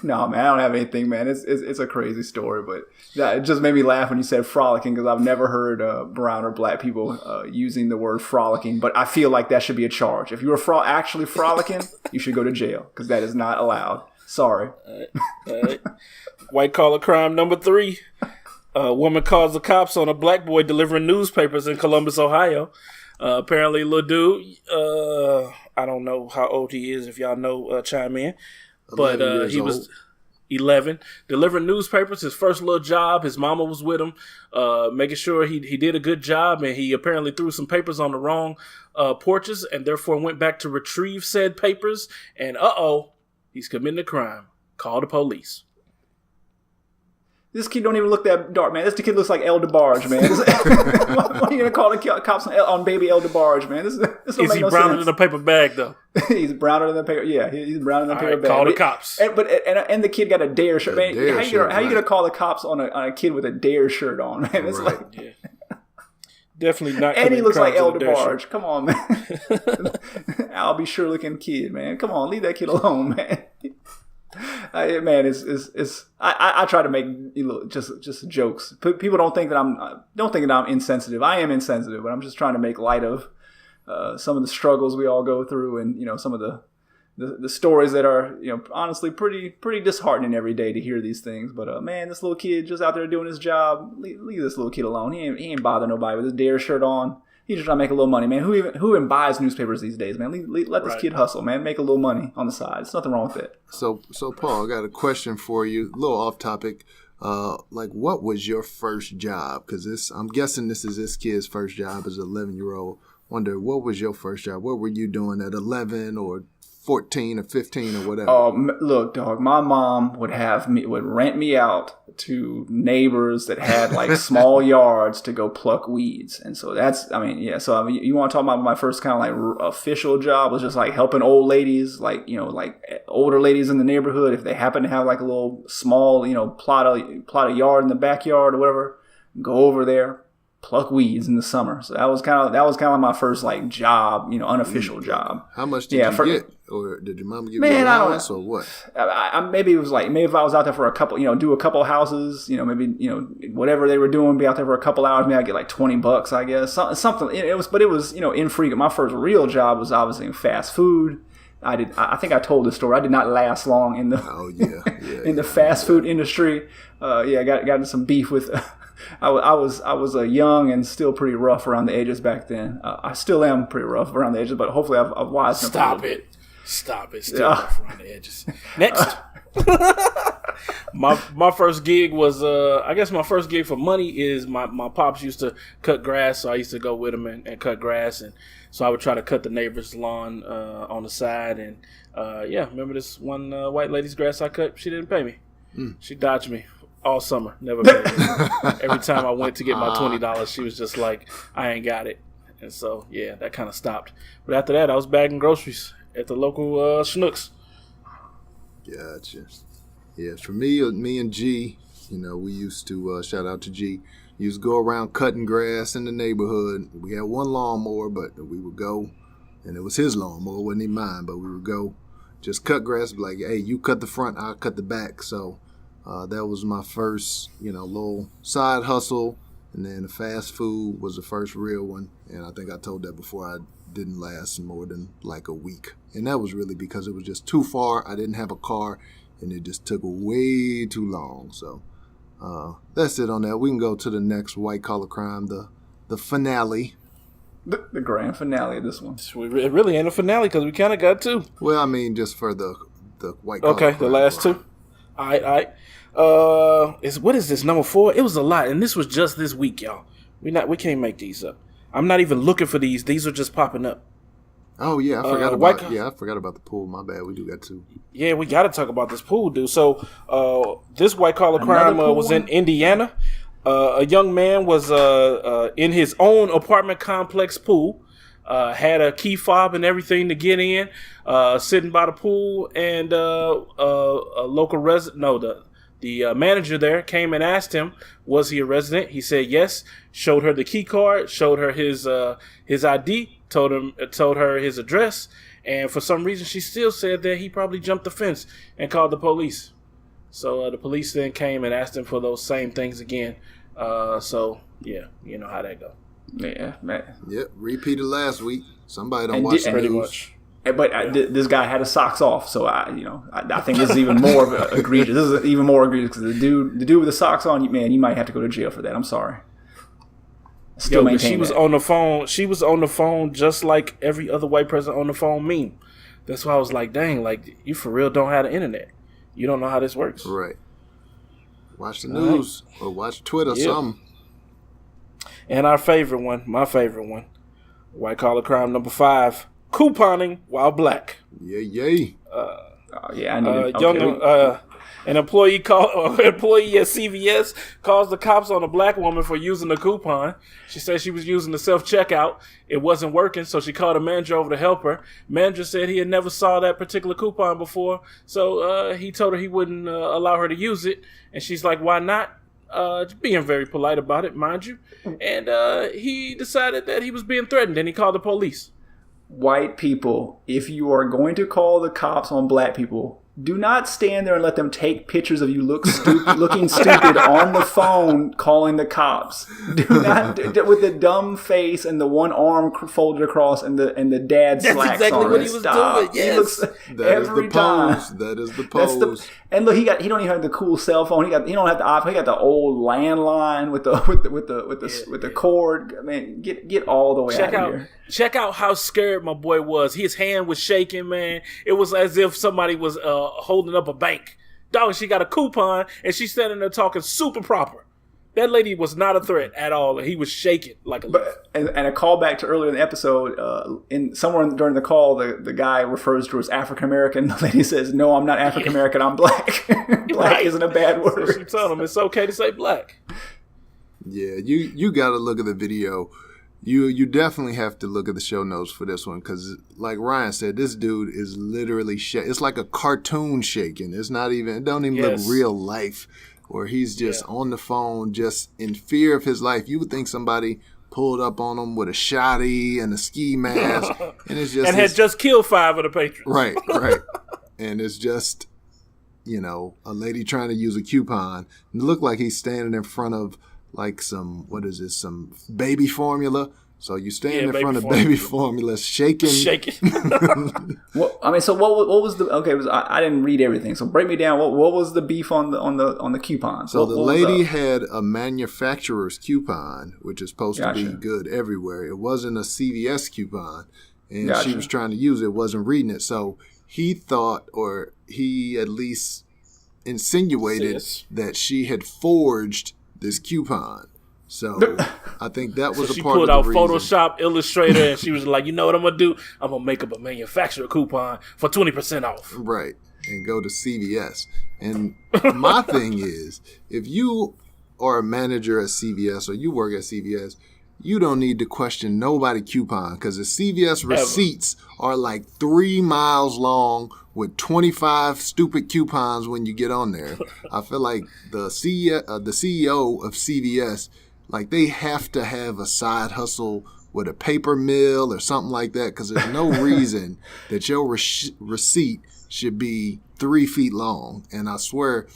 No, man, I don't have anything, man. It's a crazy story, but it just made me laugh when you said frolicking, because I've never heard brown or black people using the word frolicking. But I feel like that should be a charge. If you were actually frolicking, you should go to jail, because that is not allowed. Sorry.
All right. White collar crime number 3. A woman calls the cops on a black boy delivering newspapers in Columbus, Ohio. Apparently, little dude, I don't know how old he is. If y'all know, chime in. But he was 11, delivering newspapers, his first little job. His mama was with him, making sure he did a good job, and he apparently threw some papers on the wrong porches, and therefore went back to retrieve said papers, and he's committing a crime. Call the police.
This kid don't even look that dark, man. This kid looks like El DeBarge, man. Why are you gonna call the cops on baby El DeBarge, man? This don't
Is
make
he
no
browner
sense.
than a paper bag, though?
He's browner than the paper. Yeah, he's browner than the paper bag.
Call the cops.
And the kid got a Dare shirt. Man,
Dare shirt,
how you gonna call the cops on a kid with a Dare shirt on? Man, it's
right.
like.
Yeah. Definitely not.
And he looks like El
crimes in a Dare
DeBarge.
shirt.
Come on, man. I'll be sure looking kid, man. Come on, leave that kid alone, man. I try to make just jokes. People don't think that I'm insensitive. I am insensitive, but I'm just trying to make light of some of the struggles we all go through, and some of the stories that are honestly pretty disheartening every day to hear these things. But man, this little kid just out there doing his job. Leave this little kid alone. He ain't bothering nobody with his Dare shirt on. He's just trying to make a little money, man. Who even buys newspapers these days, man? Let this kid hustle, man. Make a little money on the side. There's nothing wrong with it.
So Paul, I got a question for you. A little off topic. What was your first job? Because I'm guessing this is this kid's first job as an 11-year-old. Wonder, what was your first job? What were you doing at 11 or 14 or 15 or whatever?
Look, dog, my mom would rent me out to neighbors that had small yards to go pluck weeds. And so you want to talk about my first kind of official job was just helping old ladies, older ladies in the neighborhood, if they happen to have a little small, plot of yard in the backyard or whatever, go over there, pluck weeds in the summer. So that was kind of my first job, unofficial job.
How much did you get? Or did your mom give you allowance or what?
Maybe it was maybe if I was out there for a couple, do a couple houses, maybe, whatever they were doing, be out there for a couple hours, maybe I'd get $20, I guess. Something. It was infrequent. My first real job was obviously in fast food. I think I told this story. I did not last long in the in the fast food industry. I got into some beef with. I was young and still pretty rough around the edges back then. I still am pretty rough around the edges, but hopefully I've wisened up.
Stop it. Still rough around the edges. Next. My first gig was I guess my first gig for money is my pops used to cut grass, so I used to go with him and cut grass, and so I would try to cut the neighbor's lawn on the side, and Yeah, remember this one white lady's grass I cut? She didn't pay me. She dodged me all summer. Never paid me. Every time I went to get my $20, she was just like, I ain't got it. And so, yeah, that kind of stopped. But after that, I was bagging groceries at the local Schnucks.
Gotcha. Yeah, for me and G, we used to, shout out to G, used to go around cutting grass in the neighborhood. We had one lawnmower, but we would go, and it was his lawnmower, wasn't even mine, but we would go just cut grass, like, hey, you cut the front, I'll cut the back. So that was my first, little side hustle. And then the fast food was the first real one. And I think I told that before, I didn't last more than like a week. And that was really because it was just too far. I didn't have a car, and it just took way too long. So that's it on that. We can go to the next white collar crime, the finale.
The grand finale of this one.
It really ain't a finale because we kind of got two.
Well, I mean, just for the white collar crime.
Okay, the last two. All right. What is this, number 4? It was a lot, and this was just this week, y'all. We can't make these up. I'm not even looking for these. These are just popping up.
Oh yeah, I forgot about the pool. My bad. We do got two.
Yeah, we got to talk about this pool, dude. So, this white collar crime was in Indiana. A young man was in his own apartment complex pool. Had a key fob and everything to get in. Sitting by the pool, and a local resident. The manager there came and asked him, was he a resident? He said yes. Showed her the key card. Showed her his ID. Told her his address. And for some reason, she still said that he probably jumped the fence and called the police. So the police then came and asked him for those same things again. So yeah, you know how that go.
Yeah, man.
Yep, repeated last week. Somebody don't watch the
pretty
news.
much.
But this guy had his socks off, so I think this is even more of egregious. This is even more egregious because the dude with the socks on, man, you might have to go to jail for that. I'm sorry.
She was on the phone. She was on the phone just like every other white person on the phone meme. That's why I was like, dang, like you for real don't have the internet. You don't know how this works.
Right. Watch the news or watch Twitter, something.
And our favorite one, my favorite one, white collar crime number 5. Couponing while black.
Yay.
I knew
an employee at CVS calls the cops on a black woman for using the coupon. She said she was using the self-checkout. It wasn't working, so she called a manager over to help her. Manager said he had never saw that particular coupon before, so he told her he wouldn't allow her to use it. And she's like, why not? Being very polite about it, mind you. And he decided that he was being threatened, and he called the police.
White people, if you are going to call the cops on black people, do not stand there and let them take pictures of you looking stupid on the phone calling the cops. Do not with the dumb face and the one arm folded across and the dad slacks.
That's exactly
on
what
it.
he was
Stop.
doing. Yes,
that is the pose. That is the pose.
And look, he don't even have the cool cell phone. He don't have the iPhone. He got the old landline with the cord. Man, get all the way out of here.
Check out how scared my boy was. His hand was shaking, man. It was as if somebody was holding up a bank. Dog, she got a coupon, and she's standing there talking super proper. That lady was not a threat at all, and he was shaking like a leaf.
And a callback to earlier in the episode, somewhere during the call, the guy refers to her as African American. The lady says, "No, I'm not African American. I'm black. Black isn't a bad word."
So she told him it's okay to say black.
Yeah, you got to look at the video. You definitely have to look at the show notes for this one because, like Ryan said, this dude is literally it's like a cartoon shaking. It's not even. It don't even look real life. Where he's just on the phone, just in fear of his life. You would think somebody pulled up on him with a shotty and a ski mask, and it's just
had just killed 5 of the patrons.
Right, and it's just a lady trying to use a coupon. And it looked like he's standing in front of like some baby formula. So you stand in front of baby formula, shaking.
Well, I mean, so what was the okay? I didn't read everything, so break me down. What was the beef on the coupon?
So the lady had a manufacturer's coupon, which is supposed to be good everywhere. It wasn't a CVS coupon, and she was trying to use it, wasn't reading it. So he thought, or he at least insinuated that she had forged this coupon. So I think that was
She
a part of
pulled
the
out
reason.
Photoshop, Illustrator, and she was like, you know what I'm going to do? I'm going to make up a manufacturer coupon for 20% off.
Right. And go to CVS. And my thing is, if you are a manager at CVS or you work at CVS, you don't need to question nobody coupon because the CVS receipts are like 3 miles long with 25 stupid coupons when you get on there. I feel like the CEO of CVS, like they have to have a side hustle with a paper mill or something like that because there's no reason that your receipt should be 3 feet long. And I swear,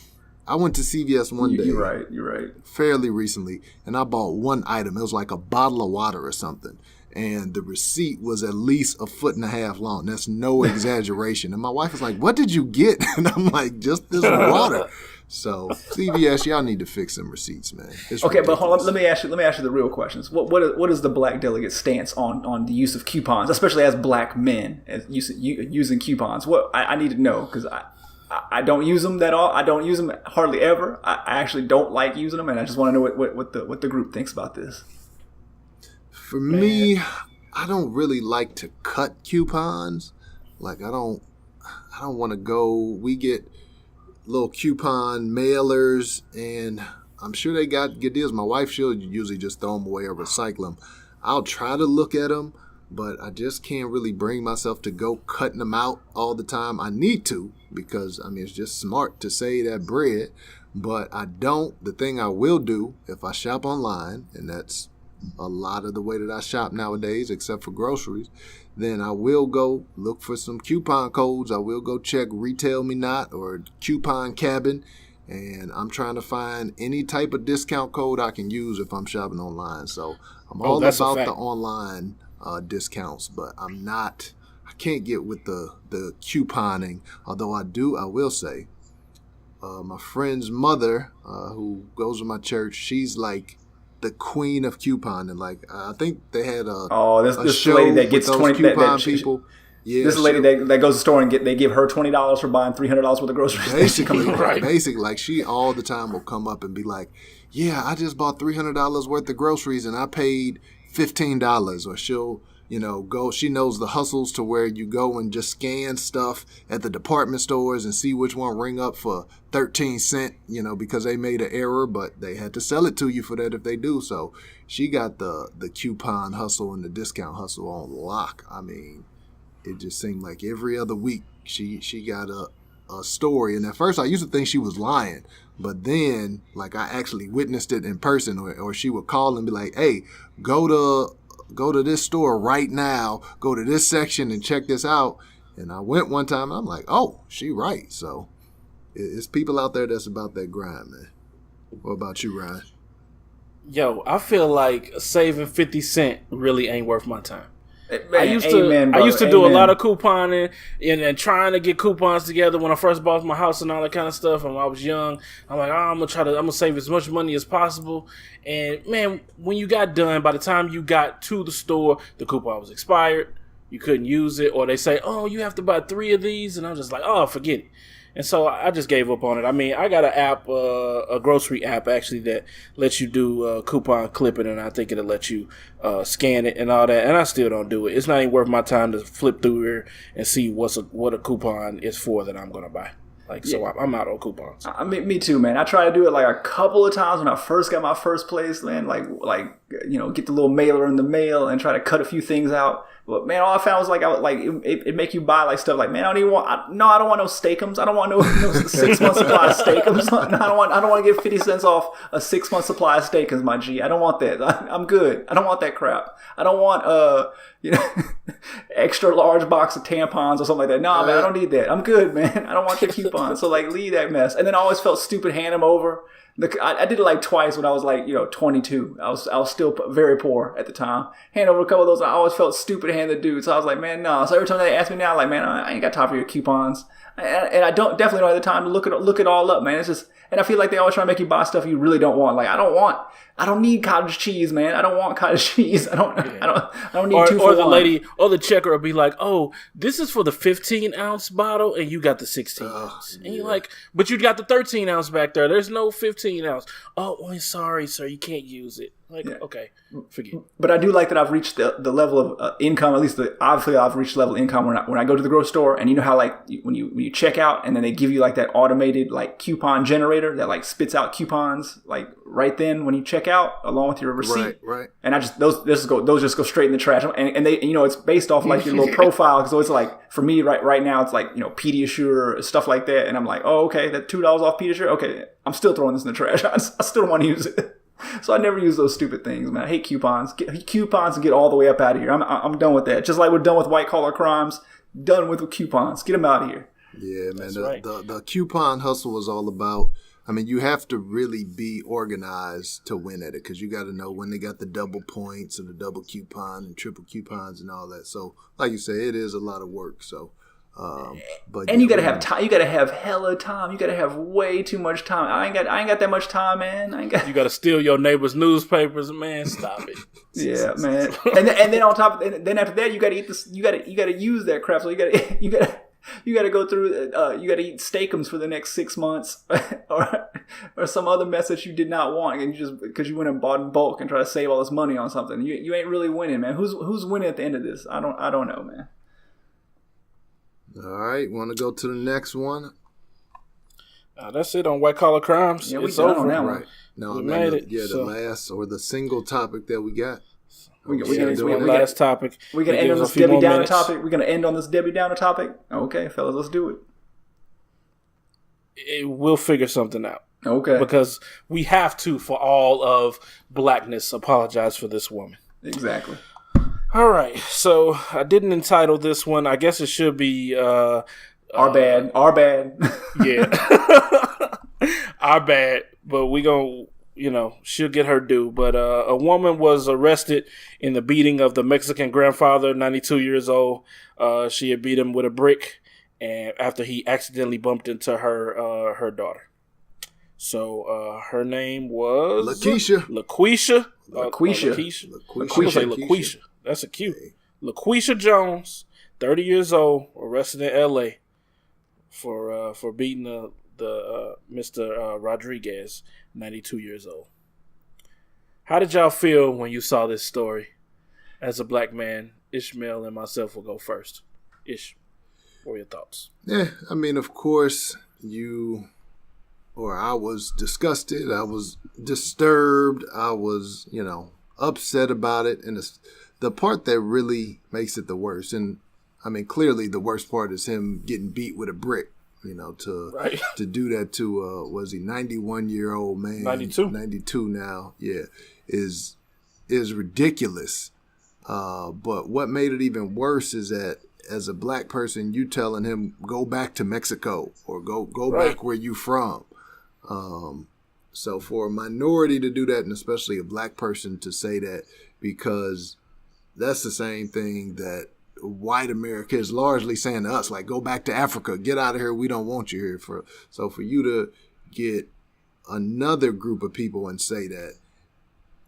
I went to CVS one day.
You're right.
Fairly recently, and I bought one item. It was like a bottle of water or something. And the receipt was at least 1.5 feet long. That's no exaggeration. And my wife was like, what did you get? And I'm like, just this water. So CVS, y'all need to fix some receipts, man. It's
okay,
ridiculous.
but hold on. Let me ask you the real questions. What is the black delegate stance on the use of coupons, especially as black men, as using coupons? What I need to know because I don't use them that all. I don't use them hardly ever. I actually don't like using them, and I just want to know what the group thinks about this.
For me, I don't really like to cut coupons. Like I don't want to go. We get little coupon mailers, and I'm sure they got good deals. My wife, she'll usually just throw them away or recycle them. I'll try to look at them, but I just can't really bring myself to go cutting them out all the time. I need to because, I mean, it's just smart to save that bread, but I don't. The thing I will do if I shop online, and that's a lot of the way that I shop nowadays, except for groceries, then I will go look for some coupon codes. I will go check Retail Me Not or Coupon Cabin, and I'm trying to find any type of discount code I can use if I'm shopping online. So I'm all about the online discounts, but I can't get with the couponing, although I will say my friend's mother who goes to my church, she's like the queen of couponing. Like I think they had a show
lady that gets
with those
20
coupon people. Yeah,
this lady that goes to the store and they give her $20 for buying $300 worth of groceries.
Basically, basically, like she all the time will come up and be like, "Yeah, I just bought $300 worth of groceries and I paid $15." Or she'll, go. She knows the hustles to where you go and just scan stuff at the department stores and see which one ring up for 13 cents, because they made an error, but they had to sell it to you for that if they do. So she got the coupon hustle and the discount hustle on lock. I mean, it just seemed like every other week she got a story. And at first I used to think she was lying, but then like I actually witnessed it in person, or she would call and be like, "Hey, go to this store right now, go to this section and check this out." And I went one time and I'm like, oh, she right. So it's people out there that's about that grind, man. What about you, Ryan?
Yo, I feel like saving 50 cents really ain't worth my time.
Man,
I used to do a lot of couponing and trying to get coupons together when I first bought my house and all that kind of stuff. And when I was young, I'm like, I'm gonna save as much money as possible. And man, when you got done, by the time you got to the store, the coupon was expired. You couldn't use it, or they say, "Oh, you have to buy 3 of these," and I'm just like, "Oh, forget it." And so I just gave up on it. I mean, I got an app, a grocery app actually, that lets you do coupon clipping, and I think it'll let you scan it and all that. And I still don't do it. It's not even worth my time to flip through here and see what a coupon is for that I'm going to buy. So I'm out on coupons.
I mean, me too, man. I tried to do it like a couple of times when I first got my first place, man. Like get the little mailer in the mail and try to cut a few things out. But man, all I found was it make you buy like stuff like, man, I don't want no steakums. I don't want no 6 month supply of steakums. I don't want to get 50 cents off a 6 month supply of steakums, my G. I don't want that. I'm good. I don't want that crap. I don't want extra large box of tampons or something like that. No, man, I don't need that. I'm good, man. I don't want your coupon. So leave that mess. And then I always felt stupid handing them over. I did it like twice when I was 22. I was still very poor at the time. Hand over a couple of those. I always felt stupid handing the dude. So I was like, man, no. So every time they ask me now, like, man, I ain't got time for your coupons. And I definitely don't have the time to look it all up, man. It's just, and I feel like they always try to make you buy stuff you really don't want. Like, I don't need cottage cheese, man. I don't want cottage cheese. I don't need two for
one. Or the
one.
lady or the checker will be like, "Oh, this is for the 15-ounce bottle, and you got the 16-ounce." And you're like, "But you got the 13-ounce back there. There's no 15-ounce." "Oh, well, sorry, sir, you can't use it." Like, okay, forget.
But I do like that I've reached the level of income. At least obviously I've reached the level of income when I go to the grocery store, and you know how like when you check out and then they give you like that automated like coupon generator that like spits out coupons like right then when you check out along with your receipt.
Right.
And I just those just go straight in the trash. And they it's based off like your little profile. So it's like for me right now it's like Pediasure stuff like that. And I'm like, oh okay, that $2 off Pediasure. Okay, I'm still throwing this in the trash. I still want to use it. So I never use those stupid things, man. I hate coupons. Get coupons and get all the way up out of here. I'm done with that. Just like we're done with white collar crimes. Done with coupons. Get them out of here.
Yeah, man.
Right.
The coupon hustle is all about. I mean, you have to really be organized to win at it because you got to know when they got the double points and the double coupon and triple coupons and all that. So, like you say, it is a lot of work. So. But
and you gotta have time. You gotta have hella time. You gotta have way too much time. I ain't got that much time, man.
You gotta steal your neighbor's newspapers, man. Stop it.
Yeah, man. And then on top, then after that, you gotta eat this. You gotta use that crap. So you gotta go through. You gotta eat steakums for the next 6 months, or some other mess that you did not want, and you just because you went and bought in bulk and try to save all this money on something. You ain't really winning, man. Who's winning at the end of this? I don't know, man.
All right, want to go to the next one?
That's it on white collar crimes.
Yeah,
it's
done
over.
on that one.
Right. No,
We
man,
made it,
the
so.
last or the single topic that we got.
We
Last topic.
We're gonna end on this Debbie Downer topic. We're gonna end on this Debbie Downer topic. Okay, fellas, let's do it.
We'll figure something out.
Okay.
Because we have to, for all of Blackness, apologize for this woman.
Exactly.
All right, so I didn't entitle this one. I guess it should be
Our bad.
Yeah, our bad. But we gonna, she'll get her due. But a woman was arrested in the beating of the Mexican grandfather, 92 years old. She had beat him with a brick, and after he accidentally bumped into her daughter. So her name was
LaQuisha.
LaQuisha. That's a cute. LaQuisha Jones, 30 years old, arrested in L.A. for beating the Mr. Rodriguez, 92 years old. How did y'all feel when you saw this story? As a black man, Ishmael and myself will go first. Ish, what are your thoughts?
Yeah, I mean, of course, I was disgusted. I was disturbed. I was, upset about it. And the part that really makes it the worst, and I mean, clearly the worst part is him getting beat with a brick, to do that to, was he 91-year-old man? 92 now, yeah, is ridiculous. But what made it even worse is that as a black person, you telling him, go back to Mexico or go back where you from. So for a minority to do that, and especially a black person to say that, because that's the same thing that white America is largely saying to us, like, go back to Africa, get out of here, we don't want you here. So for you to get another group of people and say that,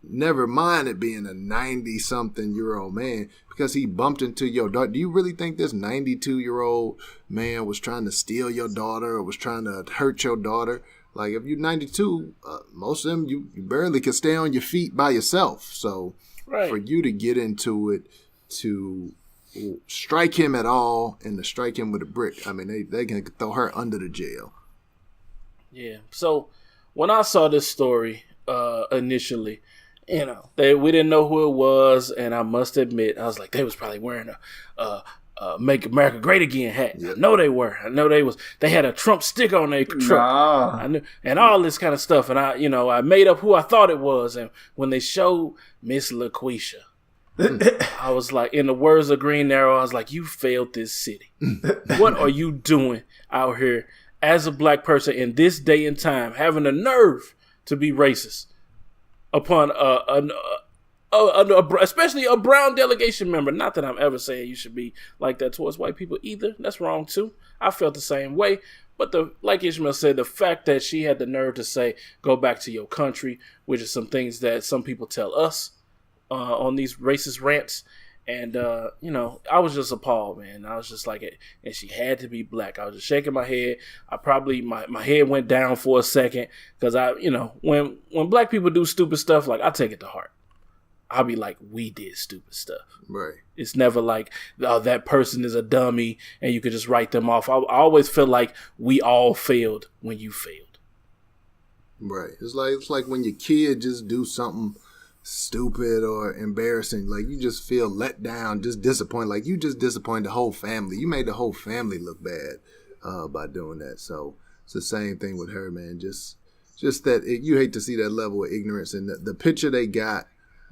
never mind it being a 90-something-year-old man, because he bumped into your daughter. Do you really think this 92-year-old man was trying to steal your daughter or was trying to hurt your daughter? Like, if you're 92, most of them, you barely can stay on your feet by yourself. So for you to get into it, to strike him at all and to strike him with a brick, I mean, they can throw her under the jail. Yeah.
So when I saw this story initially, we didn't know who it was, and I must admit, I was like, they was probably wearing a Make America Great Again hat. Yep. I know they were. I know they had a Trump sticker on their truck. Nah. I knew, and all this kind of stuff. And I made up who I thought it was. And when they showed Miss LaQuisha, I was like, in the words of Green Arrow, I was like, you failed this city. What are you doing out here as a black person in this day and time, having the nerve to be racist upon especially a brown delegation member. Not that I'm ever saying you should be like that towards white people either. That's wrong too. I felt the same way. But like Ishmael said, the fact that she had the nerve to say, go back to your country, which is some things that some people tell us on these racist rants. And, I was just appalled, man. I was just like, and she had to be black. I was just shaking my head. My head went down for a second because when black people do stupid stuff, like I take it to heart. I'll be like, we did stupid stuff.
Right. It's
never like, oh, that person is a dummy and you could just write them off. I always feel like we all failed when you failed.
Right. It's like when your kid just do something stupid or embarrassing, like you just feel let down, just disappointed. Like you just disappointed the whole family. You made the whole family look bad by doing that. So it's the same thing with her, man. Just that you hate to see that level of ignorance. And the picture they got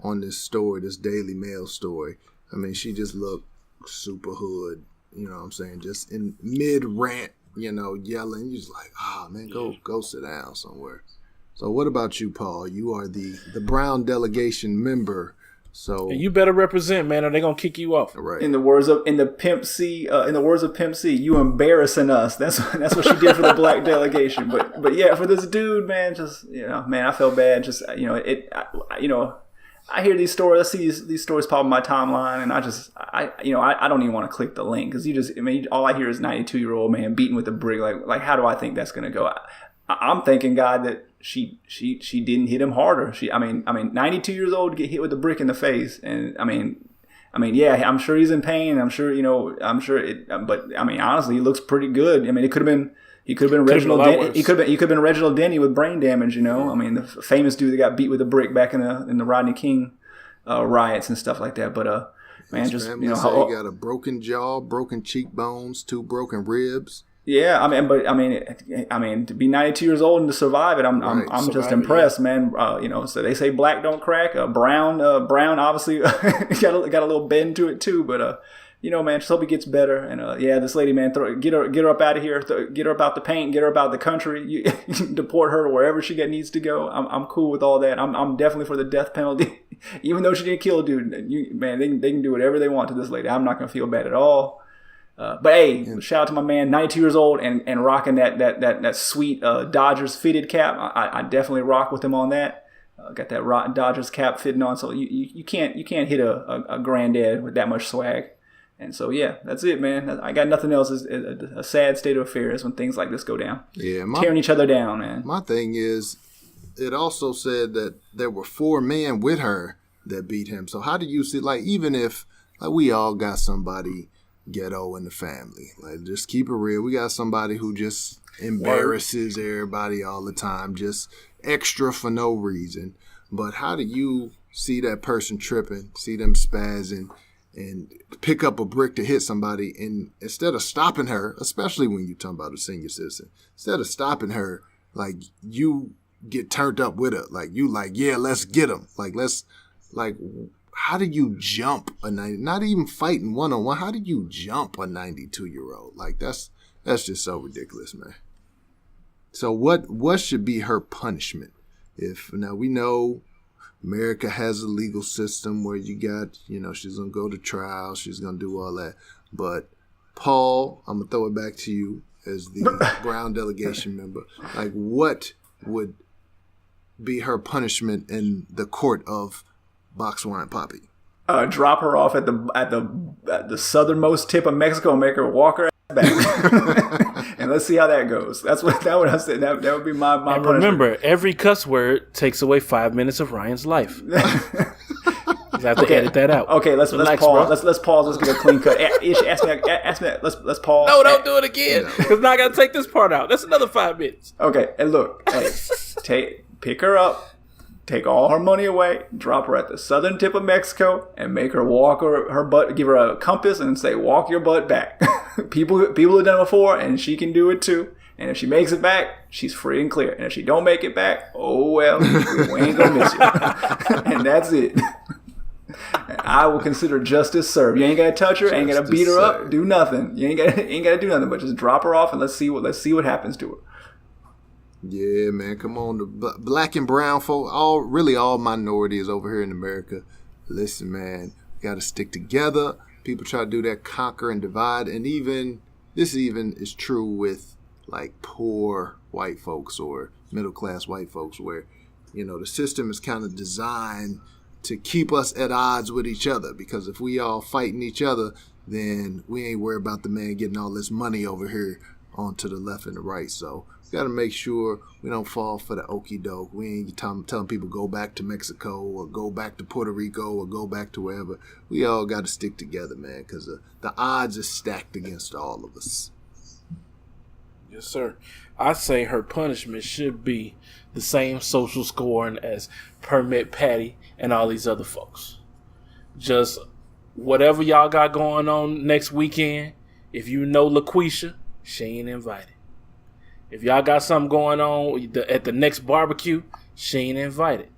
on this story, this Daily Mail story, I mean, she just looked super hood, you know what I'm saying? Just in mid rant, yelling. You're just like, oh man, go sit down somewhere. So what about you, Paul? You are the Brown delegation member. So
and you better represent, man, or they're gonna kick you off.
Right.
In the words of Pimp C, you embarrassing us. That's what she did for the black delegation. But yeah, for this dude, man, just man, I felt bad. Just I hear these stories. I see these stories pop on my timeline, and I don't even want to click the link because all I hear is 92-year-old man beaten with a brick. Like how do I think that's gonna go? I'm thanking God that she didn't hit him harder. 92 years old to get hit with a brick in the face, and yeah, I'm sure he's in pain. But honestly, he looks pretty good. It could have been. He could have been Reginald. He could have been Reginald Denny with brain damage. The famous dude that got beat with a brick back in the Rodney King riots and stuff like that. But man,
his
just
family say he got a broken jaw, broken cheekbones, 2 broken ribs.
Yeah, to be 92 years old and to survive it, I'm just impressed, man. So they say black don't crack. Brown obviously got a little bend to it too, but man, just hope he gets better. And this lady, man, get her up out of here, get her about the paint, get her about the country. You deport her wherever she needs to go. I'm cool with all that. I'm definitely for the death penalty, even though she didn't kill a dude. They can do whatever they want to this lady. I'm not gonna feel bad at all. But hey, shout out to my man, 92 years old and rocking that sweet Dodgers fitted cap. I definitely rock with him on that. Got that Dodgers cap fitting on, so you can't hit a granddad with that much swag. And so yeah, that's it, man. I got nothing else. It's a sad state of affairs when things like this go down. Yeah, tearing each other down, man.
My thing is, it also said that there were 4 men with her that beat him. So how do you see, even if we all got somebody ghetto in the family, just keep it real, we got somebody who just embarrasses everybody all the time, just extra for no reason. But how do you see that person tripping, see them spazzing, and pick up a brick to hit somebody, and instead of stopping her, especially when you're talking about a senior citizen, instead of stopping her, you get turned up with her, yeah, let's get him, how do you jump a 90? Not even fighting one-on-one. How do you jump a 92-year-old? That's just so ridiculous, man. So what should be her punishment? Now we know America has a legal system where you got, she's gonna go to trial, she's gonna do all that. But Paul, I'm gonna throw it back to you as the Brown delegation member. What would be her punishment in the court of Box Wine Papi?
Drop her off at the southernmost tip of Mexico and make her walk her ass back, and let's see how that goes. That's what I said. That would be my punishment.
Remember, every cuss word takes away 5 minutes of Ryan's life. You have to edit that out.
Okay, let's pause. Let's pause. Let's get a clean cut. Ish, ask me. Let's pause.
No, don't do it again, because now I got to take this part out. That's another 5 minutes.
Okay, and look, pick her up. Take all her money away, drop her at the southern tip of Mexico, and make her walk her butt, give her a compass and say, walk your butt back. People have done it before, and she can do it too. And if she makes it back, she's free and clear. And if she don't make it back, oh well, we ain't gonna miss you. And that's it. I will consider justice served. You ain't gotta touch her, ain't gotta beat her up, do nothing. You ain't gotta do nothing, but just drop her off and let's see what happens to her.
Yeah, man, come on. The black and brown folk, all minorities over here in America, Listen, man, we got to stick together. People try to do that conquer and divide. And this is true with like poor white folks or middle class white folks where, the system is kind of designed to keep us at odds with each other, because if we all fighting each other, then we ain't worried about the man getting all this money over here onto the left and the right. So we got to make sure we don't fall for the okie doke. We ain't telling people go back to Mexico or go back to Puerto Rico or go back to wherever. We all got to stick together, man, because the odds are stacked against all of us.
Yes, sir. I say her punishment should be the same social scoring as Permit Patty and all these other folks. Just whatever y'all got going on next weekend, if you know LaQuisha, she ain't invited. If y'all got something going on at the next barbecue, she ain't invited.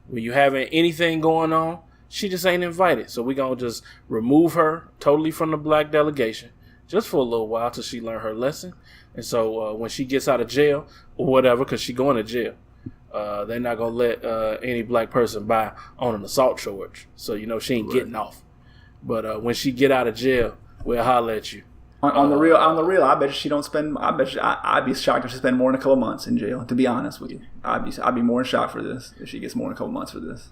When you having anything going on, she just ain't invited. So we going to just remove her totally from the black delegation just for a little while till she learn her lesson. And so when she gets out of jail or whatever, because she going to jail, they're not going to let any black person by on an assault charge. So, she ain't getting off. But when she get out of jail, we'll holler at you.
On the real, I bet she don't spend. I'd be shocked if she spend more than a couple months in jail. To be honest with you, I'd be more shocked for this if she gets more than a couple months for this.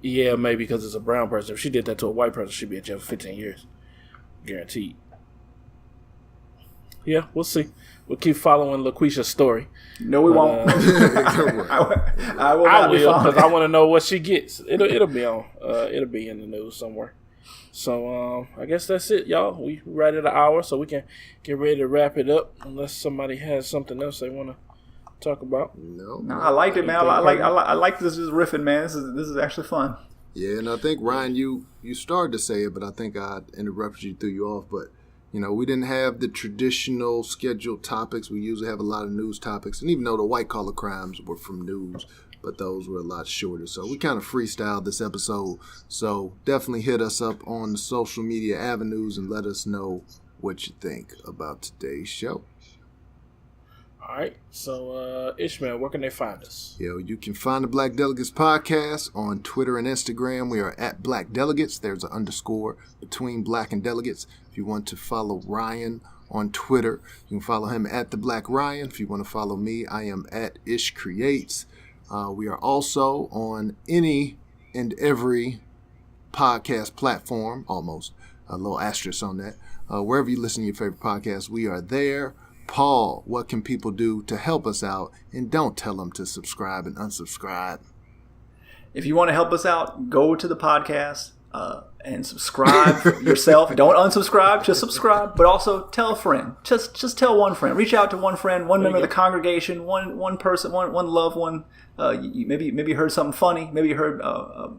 Yeah, maybe because it's a brown person. If she did that to a white person, she'd be in jail for 15 years, guaranteed. Yeah, we'll see. We'll keep following LaQuisha's story.
No, we won't. I will
because I want to know what she gets. It'll be on. It'll be in the news somewhere. So I guess that's it, y'all. We right at an hour, so we can get ready to wrap it up. Unless somebody has something else they want to talk about.
No,
I liked it, man. I like this is riffing, man. This is actually fun.
Yeah, and I think Ryan, you started to say it, but I think I interrupted you, threw you off. But we didn't have the traditional scheduled topics. We usually have a lot of news topics, and even though the white collar crimes were from news, but those were a lot shorter. So we kind of freestyled this episode. So definitely hit us up on the social media avenues and let us know what you think about today's show.
All right. So, Ishmael, where can they find us?
You can find the Black Delegates podcast on Twitter and Instagram. We are at Black Delegates. There's an underscore between Black and Delegates. If you want to follow Ryan on Twitter, you can follow him at The Black Ryan. If you want to follow me, I am at Ish Creates. We are also on any and every podcast platform, almost. A little asterisk on that. Wherever you listen to your favorite podcast, we are there. Paul, what can people do to help us out? And don't tell them to subscribe and unsubscribe.
If you want to help us out, go to the podcast and subscribe yourself. Don't unsubscribe, just subscribe. But also tell a friend. Just tell one friend. Reach out to one friend, one member of the congregation, one person, one loved one. Maybe you heard something funny. Maybe you heard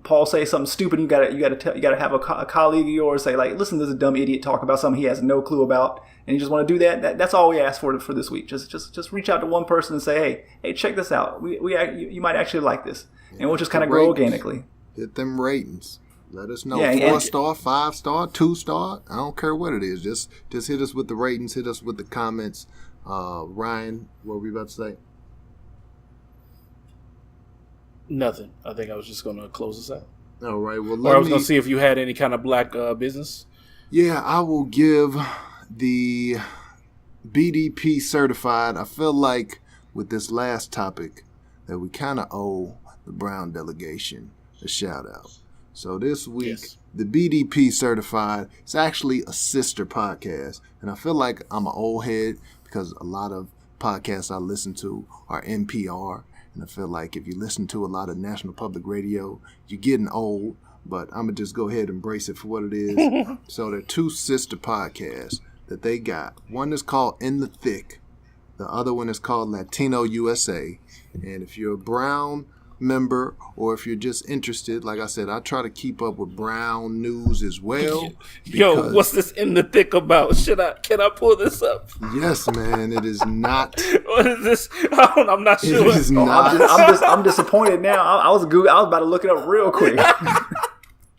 Paul say something stupid. You gotta have a colleague of yours say like, listen to this dumb idiot talk about something he has no clue about, and you just want to do that. That's all we ask for this week. Just reach out to one person and say, hey, check this out. You might actually like this, and we'll just kind of grow organically.
Hit them ratings. Let us know. 4-star, 5-star, 2-star. I don't care what it is. Just hit us with the ratings. Hit us with the comments. Ryan, what were we about to say?
Nothing. I think I was just going to close this out.
All right. Well,
I was going to see if you had any kind of black business.
Yeah, I will give the BDP certified. I feel like with this last topic that we kind of owe the Brown delegation a shout out. So this week, The BDP certified, it's actually a sister podcast. And I feel like I'm an old head because a lot of podcasts I listen to are NPR. And I feel like if you listen to a lot of National Public Radio, you're getting old. But I'm going to just go ahead and embrace it for what it is. So there are two sister podcasts that they got. One is called In the Thick. The other one is called Latino USA. And if you're a Brown member or if you're just interested, like I said, I try to keep up with Brown news as well.
Yo, what's this In the Thick about? Can I pull this up?
Yes, man, it is not.
What is this? I'm not sure.
It is not.
I'm disappointed now. I was about to look it up real quick.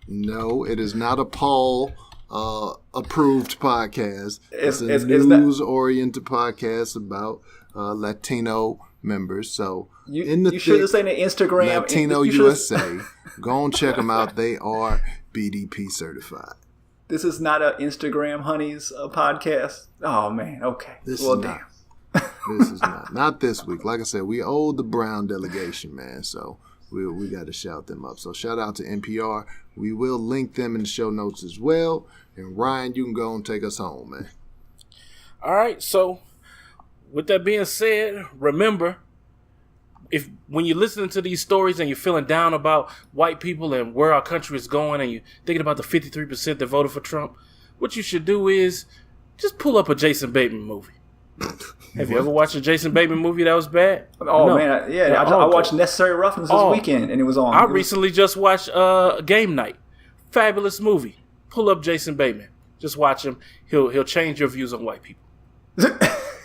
No, it is not a poll approved podcast. It's a
It's
news-oriented podcast about Latino members. So
you sure this ain't an Instagram?
Latino USA. Go and check them out. They are BDP certified.
This is not an Instagram honeys podcast. Oh man, okay.
This
well,
is
damn.
This is not this week. Like I said, we owe the Brown delegation, man. So we got to shout them up. So shout out to NPR. We will link them in the show notes as well. And Ryan, you can go and take us home, man.
All right. So with that being said, remember, when you're listening to these stories and you're feeling down about white people and where our country is going, and you're thinking about the 53% that voted for Trump, what you should do is just pull up a Jason Bateman movie. Have you ever watched a Jason Bateman movie that was bad?
Oh
No.
man, I watched Necessary Roughness this weekend, and it was on.
I recently just watched Game Night. Fabulous movie. Pull up Jason Bateman. Just watch him. He'll change your views on white people.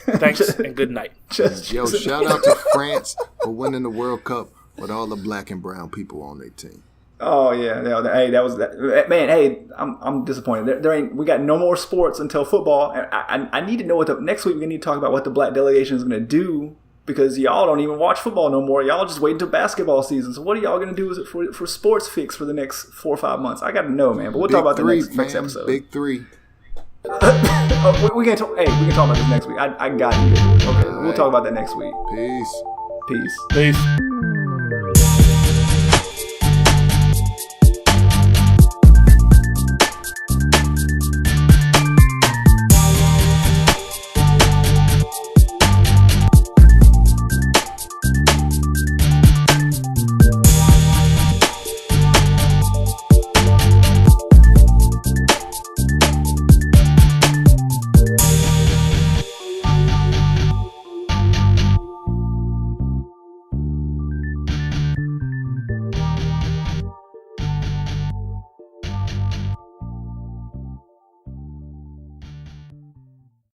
Thanks and good night.
Yo, shout out to France for winning the World Cup with all the black and brown people on their team.
Oh yeah, hey, that was that. Man, hey, I'm disappointed. There ain't. We got no more sports until football. And I need to know next week. We need to talk about what the black delegation is going to do, because y'all don't even watch football no more. Y'all just wait until basketball season. So what are y'all going to do for sports fix for the next 4 or 5 months? I got to know, man. But we'll talk about the next episode.
Big three.
We can talk. Hey, we can talk about this next week. I got you. Okay, we'll talk about that next week.
Peace.
Peace.
Peace.